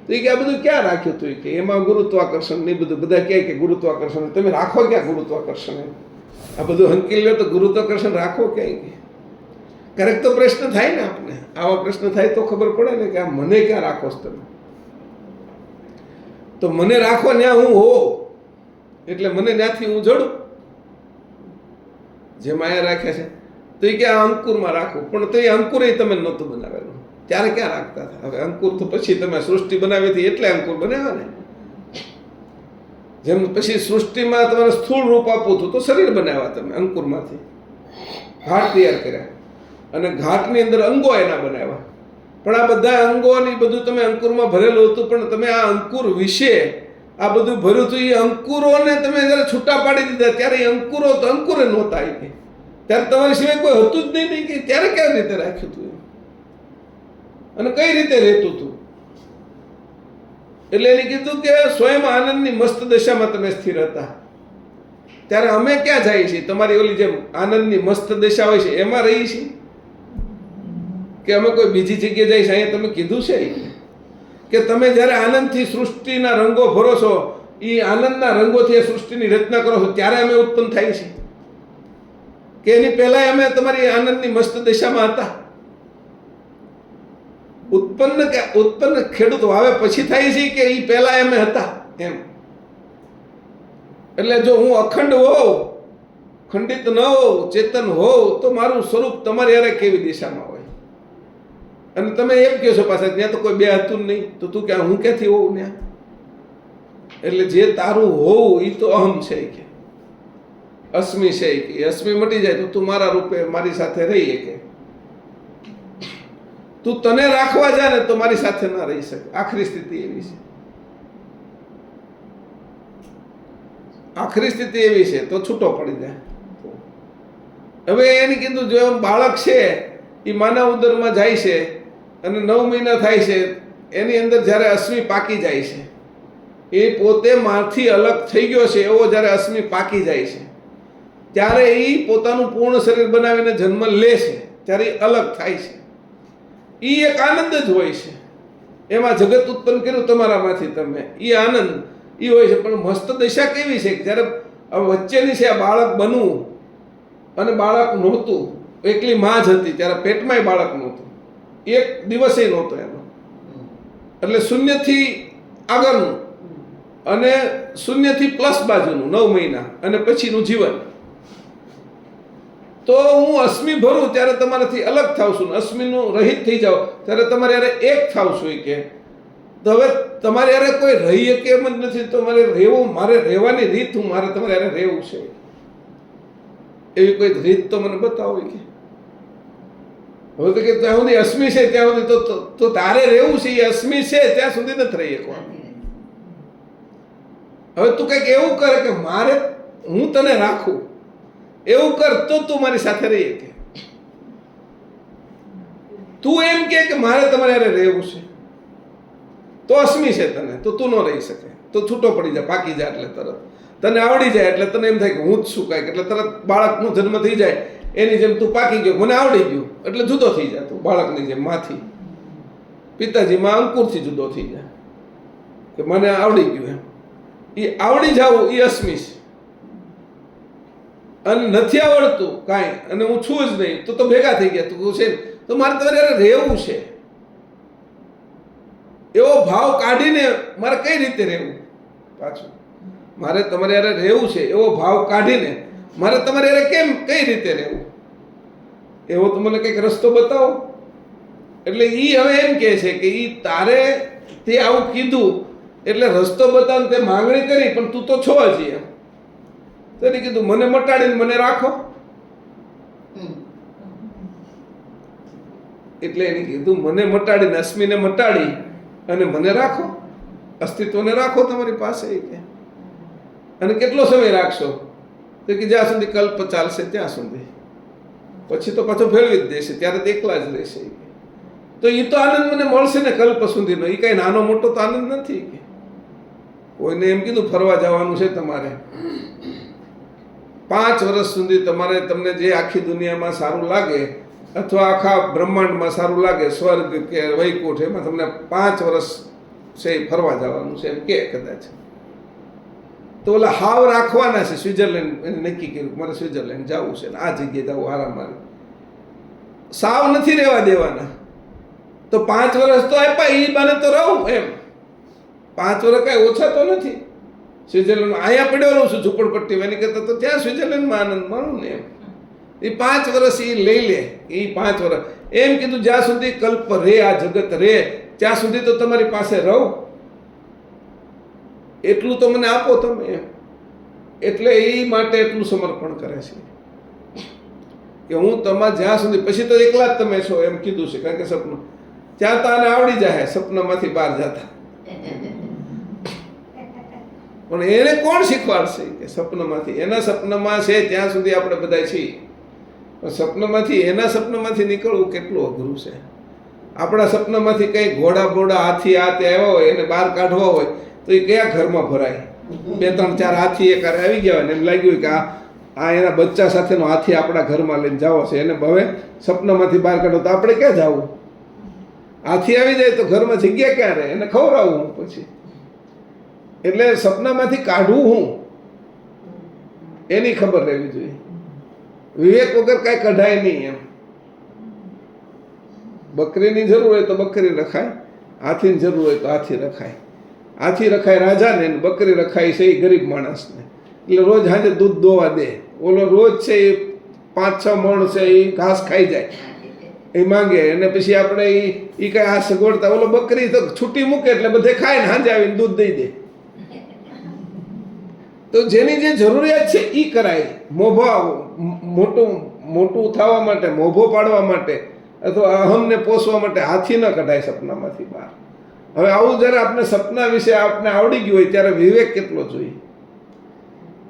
તો એ કે આ બધું ક્યાં રાખ્યું હતું? કે એમાં ગુરુત્વાકર્ષણ નહીં બધું, બધા કહે કે ગુરુત્વાકર્ષણ, તમે રાખો ક્યાં ગુરુત્વાકર્ષણ? આ બધું હંકી લો તો ગુરુત્વાકર્ષણ રાખો ક્યાંય? ક્યારેક તો પ્રશ્ન થાય ને આપણે, આવા પ્રશ્ન થાય તો ખબર પડે ને કે આ મને ક્યાં રાખો છો તમે? તો મને રાખો ત્યાં હું હો, એટલે મને ત્યાંથી હું જોડું. જે માયા રાખ્યા છે તો એ કે આ અંકુરમાં રાખવું, પણ તો એ અંકુર તમે નહોતું બનાવેલું ત્યારે ક્યાં રાખતા હતા? હવે અંકુર તો પછી તમે સૃષ્ટિ બનાવી હતી એટલે અંકુર બનાવ્યા ને. જેમ પછી સૃષ્ટિમાં તમારે સ્થૂળ રૂપ આપવું હતું તો શરીર બનાવ્યા તમે અંકુરમાંથી, ઘાટ તૈયાર કર્યા અને ઘાટની અંદર અંગો એના બનાવ્યા. પણ આ બધા અંગોની બધું તમે અંકુરમાં ભરેલું હતું, પણ તમે આ અંકુર વિશે આ બધું ભર્યું હતું. એ અંકુરોને તમે જયારે છૂટા પાડી દીધા ત્યારે એ અંકુરો તો અંકુરે નહોતા આવી, ત્યારે તમારી સિવાય કોઈ હતું જ નહીં કે ત્યારે કેવી રીતે રાખ્યું હતું અને કઈ રીતે રહેતું હતું? એટલે એને કીધું કે સ્વયં આનંદની મસ્ત દશામાં તમે સ્થિર હતા. ત્યારે અમે ક્યાં જઈએ છીએ? તમારી ઓલી જેમ આનંદની મસ્ત દશા હોય છે એમાં રહી છીએ કે અમે કોઈ બીજી જગ્યાએ જઈએ છીએ? અહીંયા તમે કીધું છે કે તમે જ્યારે આનંદથી સૃષ્ટિના રંગો ભરો છો, એ આનંદના રંગોથી એ સૃષ્ટિની રચના કરો છો ત્યારે અમે ઉત્પન્ન થાય છે કે એની પહેલા અમે તમારી આનંદની મસ્ત દશામાં હતા? ઉત્પન્ન ખેડૂત વાવે પછી થાય છે કે એ પહેલા અમે હતા એમ? એટલે જો હું અખંડ હોઉં, ખંડિત ન હોઉં, ચેતન હોઉં, તો મારું સ્વરૂપ તમારી હારે કેવી દિશામાં હોય? અને તમે એમ કહો છો પાછા ત્યાં તો કોઈ બે હતું જ નહીં, તો તું ક્યાં હું ક્યાંથી હોઉં ત્યાં? એટલે જે તારું હોવું એ તો અહમ છે કે અસ્મિ છે કે અસ્મિ મટી જાય તો તું મારા રૂપે મારી સાથે રહી કે તું તને રાખવા જા ને તો મારી સાથે ના રહી શકે. આખરી સ્થિતિ એવી છે, આખરી સ્થિતિ એવી છે તો છૂટો પડી જાય. હવે એને કીધું જો બાળક છે એ માનવ ઉદરમાં જાય છે અને 9 મહિના થાય છે, એની અંદર જ્યારે અશ્મિ પાકી જાય છે, એ પોતે મારથી અલગ થઈ ગયો છે એવો જ્યારે અશ્મિ પાકી જાય છે ત્યારે એ પોતાનું પૂર્ણ શરીર બનાવીને જન્મ લે છે, ત્યારે એ અલગ થાય છે. એ એક આનંદ જ હોય છે. એમાં જગત ઉત્પન્ન કર્યું તમારામાંથી, તમે એ આનંદ એ હોય છે. પણ મસ્ત દશા કેવી છે કે જ્યારે વચ્ચેની છે આ બાળક બનવું અને બાળક નહોતું, એકલી માં જ હતી ત્યારે પેટમાંય બાળક નહોતું, એક દિવસે નહોતો એનો, એટલે શૂન્યથી આગળનું અને શૂન્યથી પ્લસ બાજુનું 9 મહિના અને પછીનું જીવન. તો હું અશ્મિ ભરું ત્યારે તમારાથી અલગ થાવ છું, અશ્મિનું રહિત થઈ જાઓ ત્યારે તમારે યારે એક થાવ છું. કે તો હવે તમારે યારે કોઈ રહી શકે એમ જ નથી, તમારે રહેવું, મારે રહેવાની રીત, હું મારે તમારે યારે રહેવું છે એવી કોઈ રીત તો મને બતાવો. કે હવે તો કે ત્યાં સુધી અશ્મિ છે ત્યાં સુધી તો તારે રહેવું છે, એ અશ્મિ છે ત્યાં સુધી નથી રહી શકવાનું. હવે તું કંઈક એવું કરે કે મારે હું તને રાખું, એવું કર તો તું મારી સાથે રહી શકે. તું એમ કે મારે તમારે યારે રહેવું છે તો અશ્મિ છે તને, તો તું ન રહી શકે, તો છૂટો પડી જાય, પાકી જાય. એટલે તરત તને આવડી જાય એટલે તને એમ થાય કે હું જ શું કાંઈક, એટલે તરત બાળકનો જન્મ થઈ જાય એની જેમ તું પાકી ગયો, મને આવડી ગયું એટલે જુદો થઈ જાય. તું બાળકની જેમ માંથી પિતાજીમાં અંકુરથી જુદો થઈ જાય કે મને આવડી ગયું એમ. એ આવડી જવું એ અશ્મિ છે. અને નથી આવડતું કાંઈ અને હું છું જ નહીં તો ભેગા થઈ ગયા તું છે, તો મારે તમારે રહેવું છે એવો ભાવ કાઢીને મારે કઈ રીતે રહેવું, પાછું મારે તમારે યારે રહેવું છે એવો ભાવ કાઢીને મારે તમારે યારે કેમ કઈ રીતે રહેવું એવો તો મને કંઈક રસ્તો બતાવો. એટલે એ હવે એમ કહે છે કે એ તારે તે આવું કીધું એટલે રસ્તો બતાવ તે માંગણી કરી, પણ તું તો છો હજી એમ. તો એને કીધું મને મટાડીને મને રાખો. એટલે એને કીધું મને મટાડીને અશ્મિને મટાડી અને મને રાખો, અસ્તિત્વને રાખો તમારી પાસે. કે અને કેટલો સમય રાખશો? તો કે જ્યાં સુધી કલ્પ ચાલશે ત્યાં સુધી, પછી તો પાછો ફેરવી જ દેશે, ત્યારે તો એકલા જ રહેશે. તો એ તો આનંદ મને મળશે ને કલ્પ સુધીનો, એ કઈ નાનો મોટો તો આનંદ નથી. કે કોઈને એમ કીધું ફરવા જવાનું છે તમારે 5 વર્ષ સુધી, તમારે તમને જે આખી દુનિયામાં સારું લાગે અથવા આખા બ્રહ્માંડમાં સારું લાગે, સ્વર્ગ કે વૈકુંઠ, એમાં તમને 5 વર્ષ છે ફરવા જવાનું છે એમ કે કદાચ, તો ઓલા હાવ રાખવાના છે. સ્વિટ્ઝરલેન્ડ એને નક્કી કર્યું મારે સ્વિટ્ઝરલેન્ડ જવું છે, આ જગ્યાએ જવું આરામ મારે, સાવ નથી રહેવા દેવાના. તો 5 વર્ષ તો આપ્યા, એ બાને તો રહું એમ. 5 વર્ષ કાંઈ ઓછા તો નથી. સ્વિટ્ઝરલેન્ડમાં અહીંયા પડ્યો રહું છું ઝૂંપડપટ્ટી, એની કરતાં તો ત્યાં સ્વિટ્ઝરલેન્ડમાં આનંદ માણું ને એમ. એ 5 વર્ષ એ લઈ લે, એ 5 વર્ષ એમ કીધું જ્યાં સુધી કલ્પ રે, આ જગત રે ત્યાં સુધી તો તમારી પાસે રહું, એટલું તો મને આપો તમે એમ. એટલે એ માટે એટલું સમર્પણ કરે છે કે હું તમારે જ્યાં સુધી, પછી તો એકલા જ તમે છો એમ કીધું છે. કારણ કે સપનું ત્યાં તો આને આવડી જાય સપનામાંથી બહાર જતા, પણ એને કોણ શીખવાડશે કે સપનામાંથી? એના સપનામાં છે ત્યાં સુધી આપણે બધા છીએ, પણ સપનામાંથી એના સપનામાંથી નીકળવું કેટલું અઘરું છે. આપણા સપનામાંથી કંઈ ઘોડા બોડા હાથી આ તે આવ્યા હોય એને બહાર કાઢવા હોય તો એ કયા ઘરમાં ભરાય? 2 3 4 હાથી એક આવી ગયા હોય ને એમ લાગ્યું હોય કે આ એના બચ્ચા સાથેનો હાથી આપણા ઘરમાં લઈને જાવો છે, એને હવે સપનામાંથી બહાર કાઢો તો આપણે ક્યાં જવું? હાથી આવી જાય તો ઘરમાં જગ્યા ક્યાં રહે? એને ખવડાવવું પછી. એટલે સપનામાંથી કાઢવું હું એની ખબર રહેવી જોઈએ. વિવેક વગર કાંઈ કઢાય નહીં એમ. બકરીની જરૂર હોય તો બકરી રખાય, હાથીની જરૂર હોય તો હાથી રખાય. હાથી રખાય રાજાને, બકરી રખાય છે એ ગરીબ માણસને. એટલે રોજ સાંજે દૂધ દોવા દે. ઓલો રોજ છે એ 5 6 મણ છે એ ઘાસ ખાઈ જાય, એ માંગે અને પછી આપણે એ કાંઈ આ સગવડતા ઓલો બકરી તો છૂટી મૂકે એટલે બધે ખાય ને સાંજે આવીને દૂધ દઈ દે. તો જેની જે જરૂરિયાત છે એ કરાય. મોટું થવા માટે, મોભો પાડવા માટે અથવા અહમને પોષવા માટે હાથી ન કઢાય સપનામાંથી બહાર. હવે આવું જ્યારે આપણે સપના વિશે આપણે આવડી ગયું હોય ત્યારે વિવેક કેટલો જોઈએ.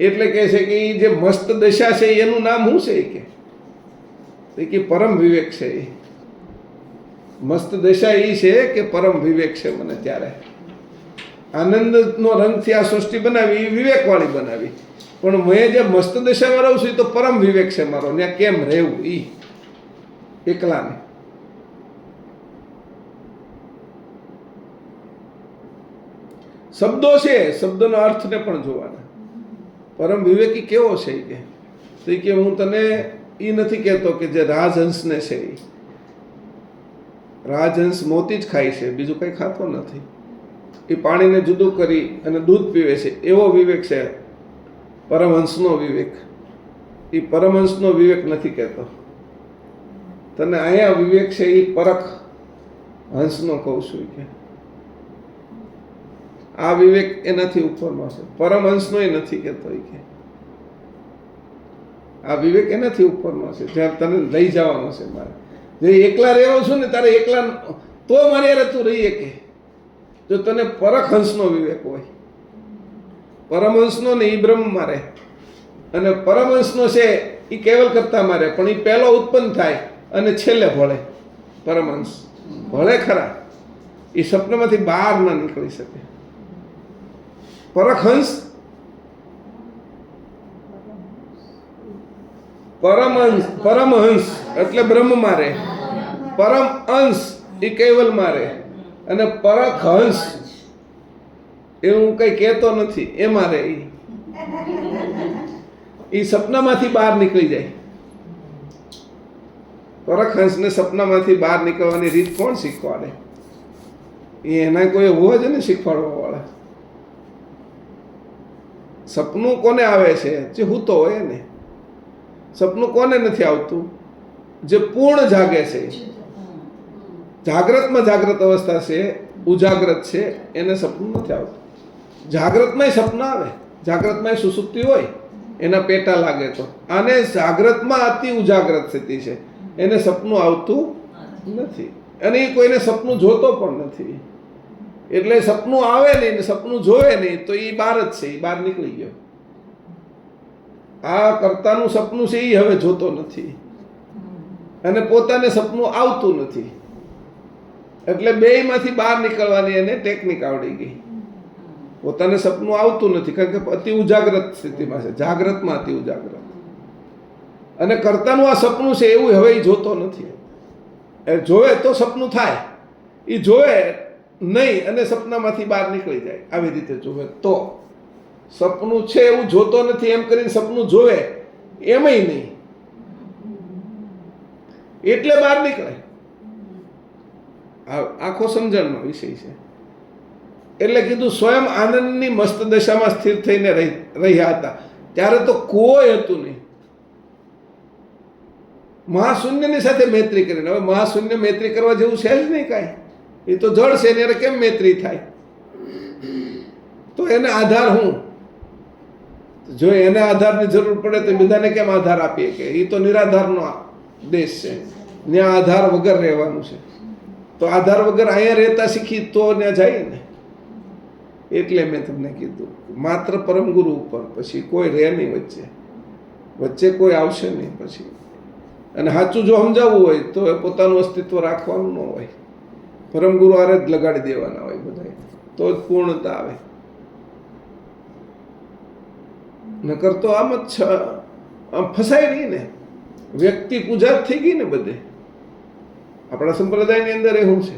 એટલે કહે છે કે એ જે મસ્ત દશા છે એનું નામ શું છે કે પરમ વિવેક છે. એ મસ્ત દશા એ છે કે પરમ વિવેક છે. મને ત્યારે આનંદનો રંગથી આ સૃષ્ટિ બનાવી એ વિવેકવાળી બનાવી, પણ મેં જે મસ્ત દશામાં રહું છું એ તો પરમ વિવેક છે મારો. ત્યાં કેમ રહેવું એ એકલાને. શબ્દો છે, શબ્દોના અર્થને પણ જોવાના. પરમ વિવેકી કેવો છે કે હું તને એ નથી કહેતો કે જે રાજહંસને છે એ રાજહંસ મોતી જ ખાય છે, બીજું કંઈ ખાતો નથી. એ પાણીને જુદું કરી અને દૂધ પીવે છે, એવો વિવેક છે પરમહંસનો વિવેક. એ પરમહંસનો વિવેક નથી કહેતો તને. અહીંયા વિવેક છે એ પરખ હંસનો કહું છું કે આ વિવેક એનાથી ઉપરનો છે. પરમહંસનો એ નથી કહેતો કે આ વિવેક એનાથી ઉપરનો છે, જ્યાં તને લઈ જવાનો છે. મારે જે એકલા રહેવો છું ને તારે એકલા તો મારે યાર તું રહીએ કે જો તને પરખહંસનો વિવેક હોય. પરમહંસનો ને એ બ્રહ્મ મારે, અને પરમહંસનો છે એ કેવલ કરતા મારે, પણ એ પહેલો ઉત્પન્ન થાય અને છેલ્લે ભળે. પરમહંસ ભળે ખરા, એ સપનામાંથી બહાર ના નીકળી શકે. પરખહંસ પરમહંસ એટલે બ્રહ્મ મારે, પરમ અંશ એ કૈવલ મારે, અને પરખહંસ એ હું કઈ કહેતો નથી એ મારે. એ સપનામાંથી બહાર નીકળી જાય. પરખહંસને સપનામાંથી બહાર નીકળવાની રીત કોણ શીખવાડે? એ એના કોઈ હોવા જ ને શીખવાડવા વાળા. સપનું કોને આવે છે? જે હૂતો હોય ને. સપનું કોને નથી આવતું? જે પૂર્ણ જાગે છે. જાગ્રતમાં જાગ્રત અવસ્થા છે, ઉજાગ્રત છે, એને સપનું નથી આવતું. જાગ્રતમાંય સપના આવે, જાગ્રતમાં સુસુપ્તિ હોય, એના પેટા લાગે તો. આને જાગ્રતમાં અતિ ઉજાગ્રત સ્થિતિ છે, એને સપનું આવતું નથી, અને એ કોઈને સપનું જોતો પણ નથી. એટલે સપનું આવે નહીં ને સપનું જોવે નહીં તો એ બહાર જ છે, એ બહાર નીકળી ગયો. આ કર્તાનું સપનું છે એ હવે જોતો નથી, અને પોતાને સપનું આવતું નથી. એટલે બેયમાંથી બહાર નીકળવાની એને ટેકનિક આવડી ગઈ. પોતાને સપનું આવતું નથી કારણ કે અતિ ઉજાગ્રત સ્થિતિમાં છે, જાગ્રતમાં અતિ ઉજાગ્રત. અને કર્તાનું આ સપનું છે એવું હવે એ જોતો નથી. એ જોવે તો સપનું થાય, એ જોવે નહીં અને સપનામાંથી બહાર નીકળી જાય. આવી રીતે જોવે તો સપનું છે એવું જોતો નથી એમ કરીને સપનું જોવે એમય નહીં, એટલે બહાર નીકળે. આખો સમજણનો વિષય છે. એટલે કીધું સ્વયં આનંદની મસ્ત દશામાં સ્થિર થઈને રહ્યા હતા. ત્યારે તો કોઈ હતું નહીં. મહાશૂન્યની સાથે મૈત્રી કરીને. હવે મહાશૂન્ય મૈત્રી કરવા જેવું છે જ નહીં કાંઈ. એ તો જળ છે ને કેમ મૈત્રી થાય? તો એને આધાર હું? જો એને આધારની જરૂર પડે તો બધાને કેમ આધાર આપીએ? કે એ તો નિરાધારનો દેશ છે, ત્યાં આધાર વગર રહેવાનું છે. તો આધાર વગર અહીંયા રહેતા શીખી તો ત્યાં જાય ને. એટલે મેં તમને કીધું માત્ર પરમ ગુરુ ઉપર, પછી કોઈ રહે નહીં વચ્ચે. વચ્ચે કોઈ આવશે નહીં પછી. અને સાચું જો સમજાવવું હોય તો પોતાનું અસ્તિત્વ રાખવાનું ન હોય, પરમ ગુરુ આરે જ લગાડી દેવાના હોય બધા, તો જ પૂર્ણતા આવે. નકર તો આમ જ આમ ફસાય નહીં ને. વ્યક્તિ પૂજા જ થઈ ગઈ ને બધે. આપણા સંપ્રદાયની અંદર એવું છે,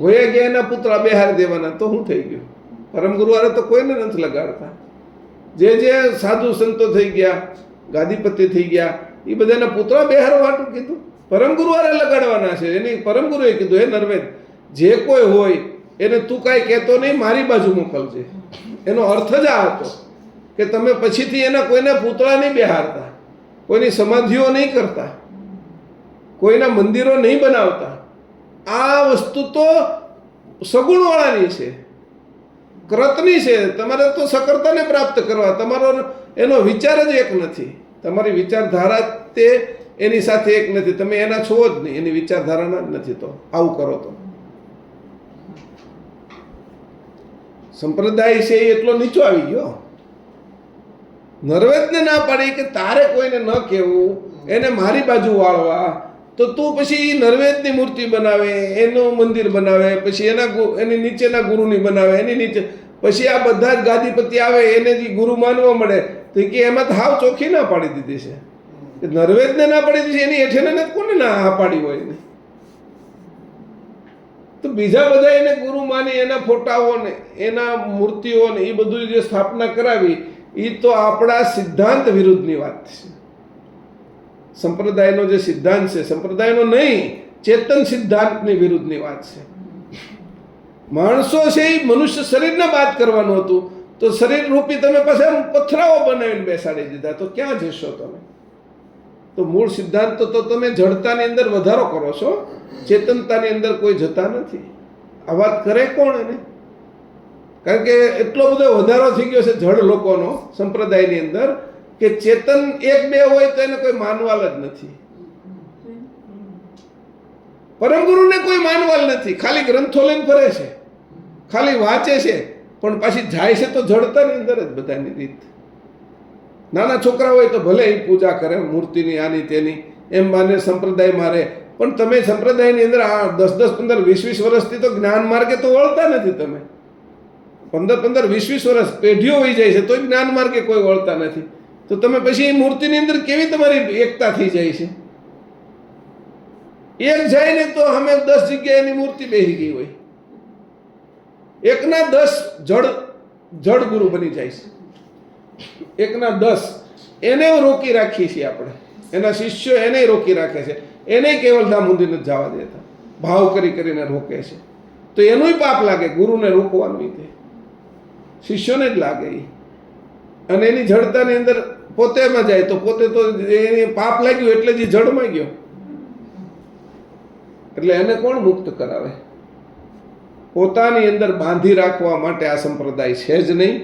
વયા ગયા એના પુત્ર બેહાર દેવાના, તો શું થઈ ગયું? પરમ ગુરુ આરે તો કોઈને નથી લગાડતા. જે સાધુ સંતો થઈ ગયા, ગાદીપતિ થઈ ગયા, એ બધાના પુત્ર બેહારવા વાટું કીધું. પરમ ગુરુ આરે લગાડવાના છે. એની પરમ ગુરુએ કીધું, હે નરવેદ, જે કોઈ હોય એને તું કાંઈ કહેતો નહીં, મારી બાજુ મોકલજે. એનો અર્થ જ આ હતો કે તમે પછીથી એના કોઈને પૂતળા નહીં બેહારતા, કોઈની સમાધિઓ નહીં કરતા. કોઈના મંદિરો નહીં બનાવતા. આ વસ્તુ તો સગુણવાળાની છે, કૃતની છે. તમારે તો સકર્તાને પ્રાપ્ત કરવા, તમારો એનો વિચાર જ એક નથી. તમારી વિચારધારા તે એની સાથે એક નથી. તમે એના છો જ નહીં, એની વિચારધારાના જ નથી. તો આવું કરો તો સંપ્રદાય છે એ એટલો નીચો આવી ગયો. નરવેદને ના પાડી કે તારે કોઈને ન કહેવું, એને મારી બાજુ વાળવા, તો તું પછી નરવેદની મૂર્તિ બનાવે, એનું મંદિર બનાવે, પછી એની નીચેના ગુરુની બનાવે, એની નીચે પછી આ બધા જ ગાદીપતિ આવે એને જે ગુરુ માનવા મળે, તો કે એમાં તો હાવ ચોખ્ખી ના પાડી દીધી છે. નરવેદને ના પાડી દીધી, એની હેઠેને કોને ના પાડી હોય ને? તો બીજા બધા એને ગુરુ માની એના ફોટાઓને એના મૂર્તિઓને એ બધું જે સ્થાપના કરાવી, એ તો આપણા સિદ્ધાંત વિરુદ્ધની વાત છે. સંપ્રદાયનો જે સિદ્ધાંત છે, સંપ્રદાયનો નહીં, ચેતન સિદ્ધાંતની વિરુદ્ધની વાત છે. માણસો છે એ મનુષ્ય શરીરને બાદ કરવાનું હતું, તો શરીર રૂપી તમે પાસે પથરાઓ બનાવીને બેસાડી દીધા, તો ક્યાં જશો તમે? તો મૂળ સિદ્ધાંત તો તમે જડતાની અંદર વધારો કરો છો, ચેતનતાની અંદર કોઈ જતા નથી. આ વાત કરે કોણ એને? કારણ કે એટલો બધો વધારો થઈ ગયો છે જડ લોકોનો સંપ્રદાયની અંદર કે ચેતન એક બે હોય તો એને કોઈ માનવાલ જ નથી. પરમ ગુરુને કોઈ માનવાલ નથી. ખાલી ગ્રંથો લઈને ફરે છે, ખાલી વાંચે છે, પણ પાછી જાય છે તો જડતાની અંદર જ બધાની રીત. નાના છોકરા હોય તો ભલે એ પૂજા કરે મૂર્તિની, આની તેની, એમ માને સંપ્રદાય મારે, પણ તમે સંપ્રદાયની અંદર આ 10-10, 15, 20-20 વર્ષથી તો જ્ઞાન માર્ગે તો વળતા નથી. તમે 15-15, 20-20 વર્ષ પેઢીઓ હોઈ જાય છે તો જ્ઞાન માર્ગે કોઈ વળતા નથી. તો તમે પછી એ મૂર્તિની અંદર કેવી તમારી એકતા થઈ જાય છે? એક જાય ને તો અમે 10 જગ્યાએ એની મૂર્તિ બેસી ગઈ હોય. એકના 10 જડ ગુરુ બની જાય છે. એકના 10 એને રોકી રાખીએ છીએ આપણે, એના શિષ્યો એને રોકી રાખે છે, એને કેવલ ધામ સુધી નથી જવા દેતા, ભાવ કરી કરીને રોકે છે. તો એનુંય પાપ લાગે, ગુરુને રોકવાનું તે શિષ્યોને જ લાગે. અને એની જડતાની અંદર પોતે એમાં જાય તો પોતે તો એને પાપ લાગ્યું એટલે જે જડમાં ગયો. એટલે એને કોણ મુક્ત કરાવે? પોતાની અંદર બાંધી રાખવા માટે આ સંપ્રદાય છે જ નહીં.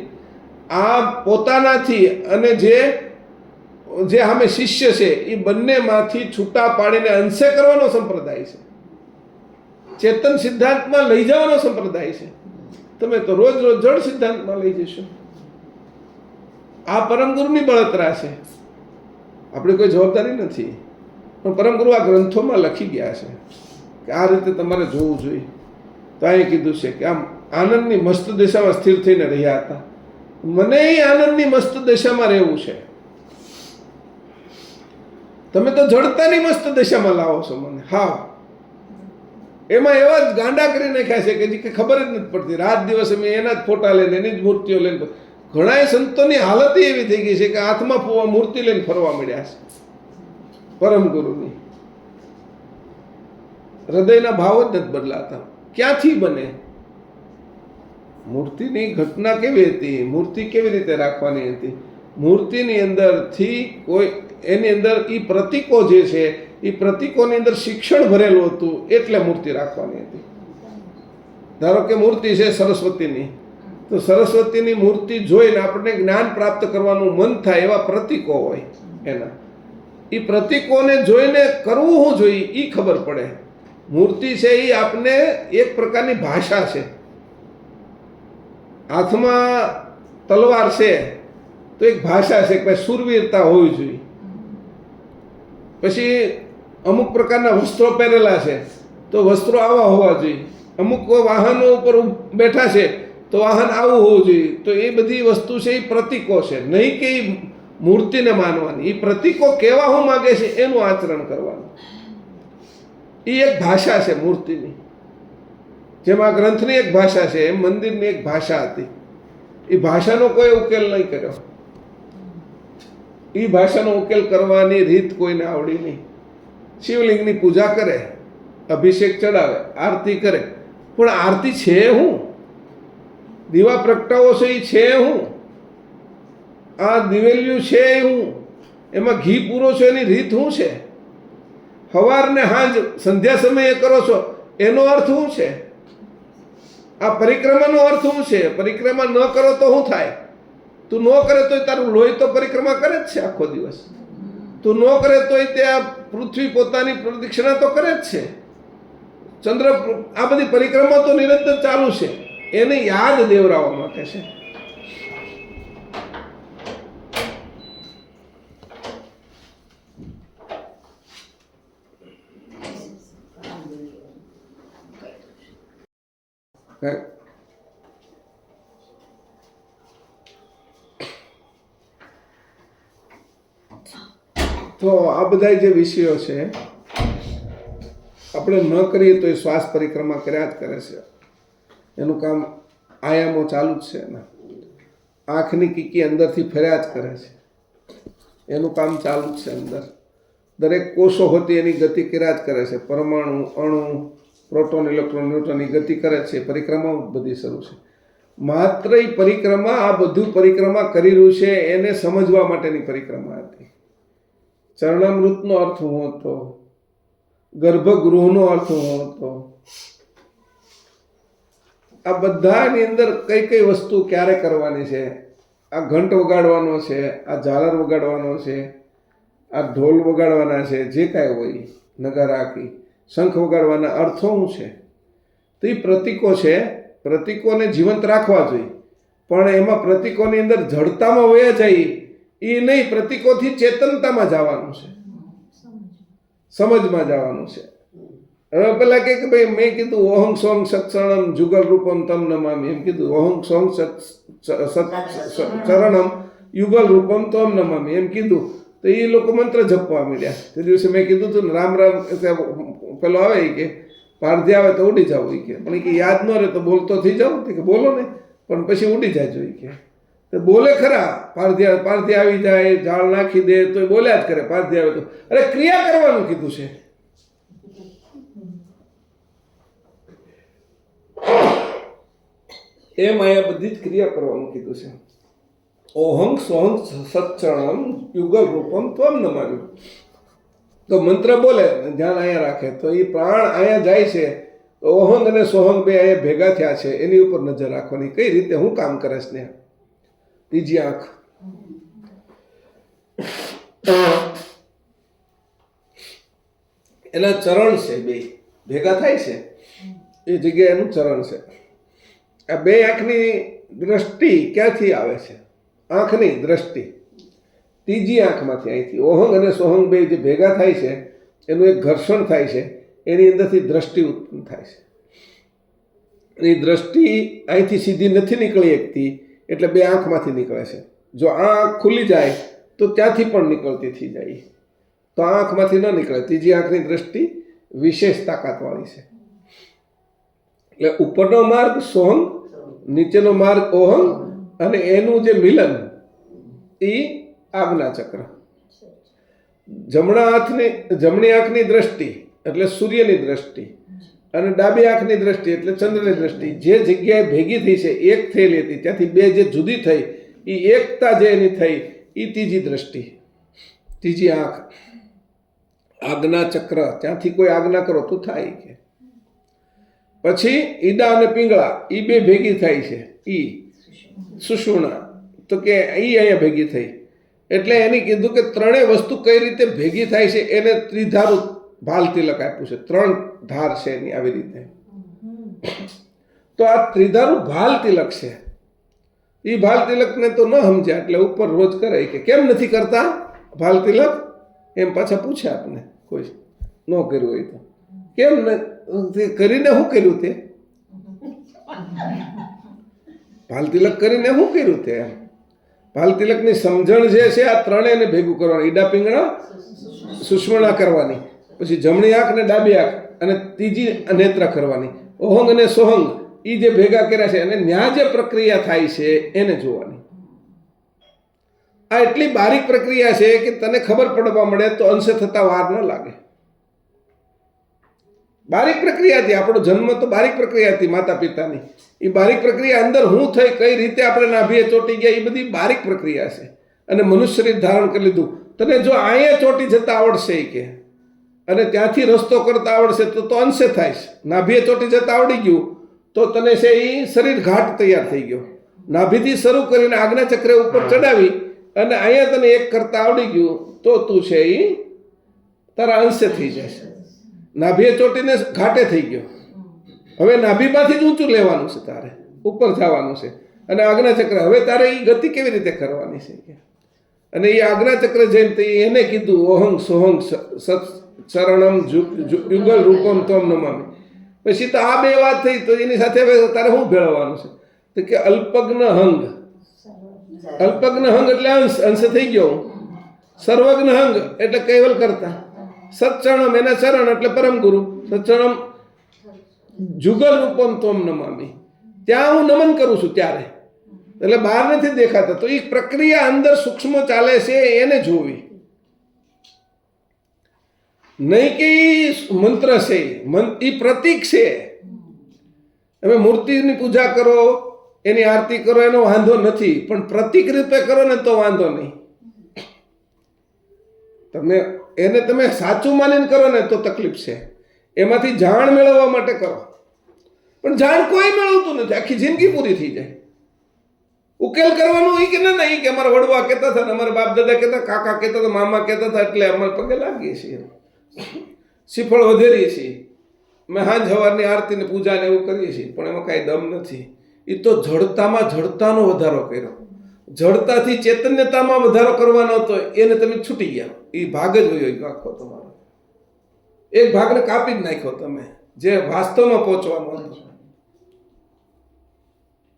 આ પોતાનાથી અને જે અમે શિષ્ય છે એ બંનેમાંથી છૂટા પાડીને અંશે કરવાનો સંપ્રદાય છે. ચેતન સિદ્ધાંતમાં લઈ જવાનો સંપ્રદાય છે. તમે તો રોજ રોજ જડ સિદ્ધાંતમાં લઈ જશો. આ પરમગુરુની બળતરા છે, આપણી કોઈ જવાબદારી નથી. પણ પરમગુરુ આ ગ્રંથોમાં લખી ગયા છે કે આ રીતે તમારે જોવું જોઈએ. તો અહીં કીધું છે કે આમ આનંદની મસ્ત દિશામાં સ્થિર થઈને રહ્યા હતા. મને આનંદની મસ્ત દિશામાં રહેવું છે. તમે તો જડતાની મસ્ત દિશામાં લાવો છો મને. હા, એમાં એવા જ ગાંડા કરી નાખ્યા છે કે જે ખબર જ નથી પડતી. રાત દિવસ અમે એના જ ફોટા લઈને એની જ મૂર્તિઓ લઈને, ઘણા સંતોની હાલત એવી થઈ ગઈ છે કે હાથમાં મૂર્તિ લઈને ફરવા મળ્યા છે. પરમ ગુરુની હૃદયના ભાવ જ નથી બદલાતા. ક્યાંથી બને? મૂર્તિની ઘટના કેવી હતી? મૂર્તિ કેવી રીતે રાખવાની હતી? મૂર્તિની અંદરથી કોઈ એની અંદર એ પ્રતીકો જે છે એ પ્રતીકોની અંદર શિક્ષણ ભરેલું હતું, એટલે મૂર્તિ રાખવાની હતી. ધારો કે મૂર્તિ છે સરસ્વતીની, તો સરસ્વતીની મૂર્તિ જોઈને આપણને જ્ઞાન પ્રાપ્ત કરવાનું મન થાય એવા પ્રતીકો હોય એના. એ પ્રતીકોને જોઈને કરવું શું જોઈએ એ ખબર પડે. મૂર્તિ છે એ આપને એક પ્રકારની ભાષા છે. હાથમાં તલવાર છે તો એક ભાષા છે કે શૂરવીરતા હોવી જોઈએ. પછી અમુક પ્રકારના વસ્ત્રો પહેરેલા છે તો વસ્ત્રો આવા હોવા જોઈએ. અમુક વાહનો ઉપર બેઠા છે તો વાહન આવું હોવું જોઈએ. તો એ બધી વસ્તુ છે એ પ્રતીકો છે, નહીં કે એ મૂર્તિને માનવાની. એ પ્રતીકો કેવા હું માગે છે એનું આચરણ કરવાનું. એ એક ભાષા છે મૂર્તિની. જેમ આ ગ્રંથની એક ભાષા છે એમ મંદિરની એક ભાષા હતી. એ ભાષાનો કોઈ ઉકેલ નહીં કર્યો. એ ભાષાનો ઉકેલ કરવાની રીત કોઈને આવડી નહીં. શિવલિંગની પૂજા કરે, અભિષેક ચડાવે, આરતી કરે, પણ આરતી છે હું? દીવા પ્રગટાવો છે એ છે હું? આ દિવેલિયું છે હું? એમાં ઘી પૂરો છે એની રીત શું છે? સવાર ને સાંજ સંધ્યા સમયે કરો છો, એનો અર્થ શું છે? આ પરિક્રમાનો અર્થ શું છે? પરિક્રમા ન કરો તો શું થાય? તું ન કરે તોય તારું લોહી તો પરિક્રમા કરે જ છે આખો દિવસ. તું ન કરે તોય ત્યાં પૃથ્વી પોતાની પ્રદક્ષિણા તો કરે જ છે. ચંદ્ર, આ બધી પરિક્રમા તો નિરંતર ચાલુ છે. એને યાદ દેવરાવવા માટે છે. તો આ બધા જે વિષયો છે આપણે ન કરીએ તો એ શ્વાસ પરિક્રમા કર્યા જ કરે છે. એનું કામ આયામો ચાલુ જ છે એના. આંખની કીકી અંદરથી ફર્યા જ કરે છે, એનું કામ ચાલુ જ છે અંદર. દરેક કોષો હોતી એની ગતિ કર્યા જ કરે છે. પરમાણુ, અણુ, પ્રોટોન, ઇલેક્ટ્રોન, ન્યુટ્રોનની ગતિ કરે છે. પરિક્રમાઓ બધી શરૂ છે. માત્ર એ પરિક્રમા, આ બધું પરિક્રમા કરી રહ્યું છે એને સમજવા માટેની પરિક્રમા હતી. ચરણામૃતનો અર્થ શું હતો? ગર્ભગૃહનો અર્થ શું હતો? આ બધાની અંદર કઈ કઈ વસ્તુ ક્યારે કરવાની છે? આ ઘંટ વગાડવાનો છે, આ ઝાલર વગાડવાનો છે, આ ઢોલ વગાડવાના છે, જે કાંઈ હોય, નગારાકી, શંખ વગાડવાના અર્થો શું છે? તો એ પ્રતીકો છે. પ્રતીકોને જીવંત રાખવા જોઈએ, પણ એમાં પ્રતીકોની અંદર જડતામાં વયા જાય એ નહીં. પ્રતીકોથી ચેતનતામાં જવાનું છે, સમજમાં જવાનું છે. હવે પેલા કે ભાઈ મેં કીધું ઓહં સોંગ સત્સણમ જુગલ રૂપમ તમ નમામી, એમ કીધું ઓહં સોંગ ચરણમ યુગલ રૂપમ તમ નમામી એમ કીધું. તો એ લોકો મંત્ર જપવા માંડ્યા. તે દિવસે મેં કીધું હતું ને રામ રામ પેલો આવે કે પારધી આવે તો ઉડી જાવ કે, પણ એ કે યાદ ન રહે તો બોલતો થઈ જાવ કે બોલો ને, પણ પછી ઉડી જાય જોઈએ કે. તો બોલે ખરા, પારધી આવી જાય, ઝાડ નાખી દે તો એ બોલ્યા જ કરે. પારધી આવે તો અરે ક્રિયા કરવાનું કીધું છે. એમ અહીંયા બધી જ ક્રિયા કરવાનું કીધું છે. ઓહં સોહં સત્સણમ યુગલ રૂપમ ત્વમ નમામ્યહમ. તો મંત્ર બોલે, ધ્યાન અહીંયા રાખે તો એ પ્રાણ અહીંયા જાય છે. ઓહંગ અને સોહંગ બે અહીંયા ભેગા થયા છે, એની ઉપર નજર રાખવાની. કઈ રીતે હું કામ કરે છે ને? ત્રીજી આંખ, એના ચરણ છે, બે ભેગા થાય છે એ જગ્યાએ એનું ચરણ છે. આ બે આંખની દ્રષ્ટિ ક્યાંથી આવે છે? આંખની દ્રષ્ટિ ત્રીજી આંખમાંથી, અહીંથી ઓહંગ અને સોહંગ બે જે ભેગા થાય છે એનું એક ઘર્ષણ થાય છે, એની અંદરથી દ્રષ્ટિ ઉત્પન્ન થાય છે. એ દ્રષ્ટિ અહીંથી સીધી નથી નીકળી શકતી, એટલે બે આંખમાંથી નીકળે છે. જો આ આંખ ખુલ્લી જાય તો ત્યાંથી પણ નીકળતી થઈ જાય, તો આ આંખમાંથી ન નીકળે. ત્રીજી આંખની દ્રષ્ટિ વિશેષ તાકાતવાળી છે. એટલે ઉપરનો માર્ગ સોહંગ, નીચેનો માર્ગ ઓહંગ, અને એનું જે મિલન એ આજ્ઞા ચક્ર. જમણી આંખની દ્રષ્ટિ એટલે સૂર્યની દ્રષ્ટિ, અને ડાબી આંખની દ્રષ્ટિ એટલે ચંદ્રની દ્રષ્ટિ. જે જગ્યાએ ભેગી થઈ છે, એક થયેલી હતી, ત્યાંથી બે જે જુદી થઈ એ એકતા જે એની થઈ એ ત્રીજી દ્રષ્ટિ, ત્રીજી આંખ. આજ્ઞા ચક્ર, ત્યાંથી કોઈ આજ્ઞા કરો તો થાય કે. પછી ઈડા અને પિંગળા એ બે ભેગી થાય છે, ઈ સુષુમ્ના, તો કે એ અહીંયા ભેગી થઈ. એટલે એની કીધું કે ત્રણેય વસ્તુ કઈ રીતે ભેગી થાય છે એને ત્રિધારું ભાલ તિલક આપ્યું છે. ત્રણ ધાર છે એની આવી રીતે. તો આ ત્રિધારું ભાલ તિલક છે. એ ભાલ તિલકને તો ન સમજ્યા, એટલે ઉપર રોજ કરે કે કેમ નથી કરતા ભાલ તિલક, એમ પાછા પૂછે આપને. કોઈ ન કર્યું હોય તો કેમ કરીને શું કર્યું તે? ભાલ તિલક કરીને શું કર્યું તે? ભાલ તિલકની સમજણ જે છે આ ત્રણેયને ભેગું કરવાનું. ઈડા પિંગળા સુષુમ્ના કરવાની, પછી જમણી આંખ ને ડાબી આંખ, અને ત્રીજી નેત્ર કરવાની. ઓહંગ અને સોહંગ એ જે ભેગા કર્યા છે, અને ન્યા જે પ્રક્રિયા થાય છે એને જોવાની. આ એટલી બારીક પ્રક્રિયા છે કે તને ખબર પડવા મળે તો અંશે થતા વાર ન લાગે. બારીક પ્રક્રિયા હતી. આપણો જન્મ તો બારીક પ્રક્રિયા હતી માતા પિતાની. એ બારીક પ્રક્રિયા અંદર હું થઈ, કઈ રીતે આપણે નાભીએ ચોટી ગયા, એ બધી બારીક પ્રક્રિયા છે. અને મનુષ્ય શરીર ધારણ કરી લીધું. તને જો અહીંયા ચોટી જતા આવડશે કે અને ત્યાંથી રસ્તો કરતા આવડશે તો અંશે થાય છે. નાભીએ ચોટી જતા આવડી ગયું તો તને છે એ શરીર ઘાટ તૈયાર થઈ ગયો. નાભીથી શરૂ કરીને આજ્ઞાચક્ર ઉપર ચડાવી અને અહીંયા તને એક કરતા આવડી ગયું તો તું છે એ તારા અંશે થઈ જશે. નાભીએ ચોટીને ઘાટે થઈ ગયો. હવે નાભીમાંથી જ ઊંચું લેવાનું છે, તારે ઉપર જવાનું છે. અને આજ્ઞાચક્ર હવે તારે એ ગતિ કેવી રીતે કરવાની છે? અને એ આજ્ઞાચક્ર જઈને એને કીધું ઓહંગ સોહંગ સત શરણમ યુગલ રૂપમ તમ નમામી. પછી તો આ બે વાત થઈ તો એની સાથે હવે તારે શું ભેળવવાનું છે? તો કે અલ્પજ્ઞ હંગ. અલ્પજ્ઞ હંગ એટલે અંશ થઈ ગયો. સર્વજ્ઞ હંગ એટલે કૈવલ કરતા. સત્ચરણમ એના ચરણ એટલે પરમ ગુરુ. સત્ચરણમ જુગલ રૂપમ તમ નમામી. ત્યાં હું નમન કરું છું ત્યારે, એટલે બહાર નથી દેખાતા. તો એ પ્રક્રિયા અંદર સૂક્ષ્મ ચાલે છે એને જોવી, નહીં કે મંત્ર છે, એ પ્રતીક છે. તમે મૂર્તિની પૂજા કરો, એની આરતી કરો એનો વાંધો નથી, પણ પ્રતીક રૂપે કરો ને તો વાંધો નહીં. તમે સાચું માનીને કરો ને તો તકલીફ છે. એમાંથી જાણ મેળવવા માટે કરો, પણ જાણ કોઈ મેળવતું નથી. આખી જિંદગી પૂરી થઈ જાય. ઉકેલ કરવાનું એ કે ના એ કે અમારા વડવા કહેતા હતા, અમારા બાપ દાદા કહેતા, કાકા કહેતા હતા, મામા કહેતા હતા, એટલે અમારે પગે લાગીએ છીએ, શ્રીફળ વધેરીએ છીએ, અમે હાંજ સવારની આરતીને પૂજાને એવું કરીએ છીએ, પણ એમાં કાંઈ દમ નથી. એ તો જડતામાં જડતાનો વધારો કર્યો. જડતાથી ચૈતન્યતામાં વધારો કરવાનો હતો, એને તમે છૂટી ગયા. એ ભાગ જ હોય આખો તમારો. એક ભાગને કાપી જ નાખ્યો તમે, જે વાસ્તવમાં પહોંચવાનો હતો.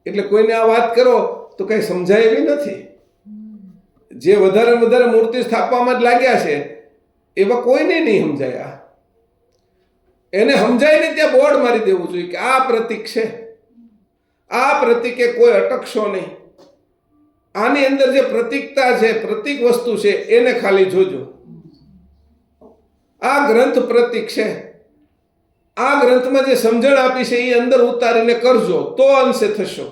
એટલે કોઈને આ વાત કરો તો કઈ સમજાય એવી નથી. જે વધારે વધારે મૂર્તિ સ્થાપવામાં જ લાગ્યા છે એવા કોઈને નહીં સમજાય. એને સમજાય ને ત્યાં બોર્ડ મારી દેવું જોઈએ કે આ પ્રતીક છે, આ પ્રતીકે કોઈ અટકશો નહીં. આની અંદર જે પ્રતીકતા છે, પ્રતીક વસ્તુ છે, એને ખાલી જોજો. આ ગ્રંથ પ્રતીક છે, આ ગ્રંથમાં જે સમજણ આપી છે એ અંદર ઉતારીને કરજો તો અંશે થશો.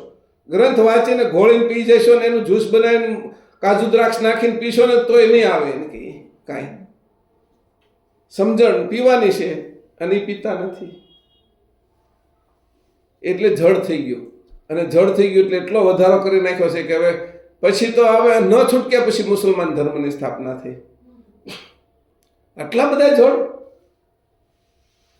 ગ્રંથ વાંચીને ઘોળીને પી જશો ને એનું જ્યુસ બનાવીને કાજુ દ્રાક્ષ નાખીને પીશો ને તોય નહીં આવે ને કે કાંઈ. સમજણ પીવાની છે અને એ પીતા નથી, એટલે જડ થઈ ગયું. અને જડ થઈ ગયું એટલે એટલો વધારો કરી નાખ્યો છે કે હવે પછી તો હવે ન છૂટક્યા પછી મુસલમાન ધર્મની સ્થાપના થઈ. આટલા બધા જડ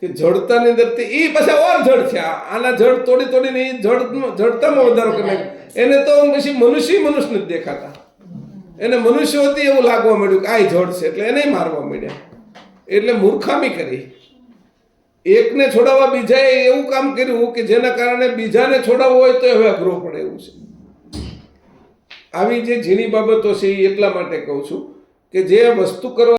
કે જડતાની અંદર એ પાછા ઓર જડ છે. આના જડ તોડી તોડીને એ જડતામાં વધારો કરી નાખ્યો. એને તો પછી મનુષ્ય નથી દેખાતા. એને મનુષ્ય હતી એવું લાગવા માંડ્યું કે આ જડ છે, એટલે એને મારવા માંડ્યા. એટલે મૂર્ખામી કરી. એકને છોડાવવા બીજાએ એવું કામ કર્યું કે જેના કારણે બીજાને છોડાવવો હોય તો હવે અઘરો પડે એવું છે. આવી જે ઝીણી બાબતો છે એ એટલા માટે કહું છું કે જે વસ્તુ કરવા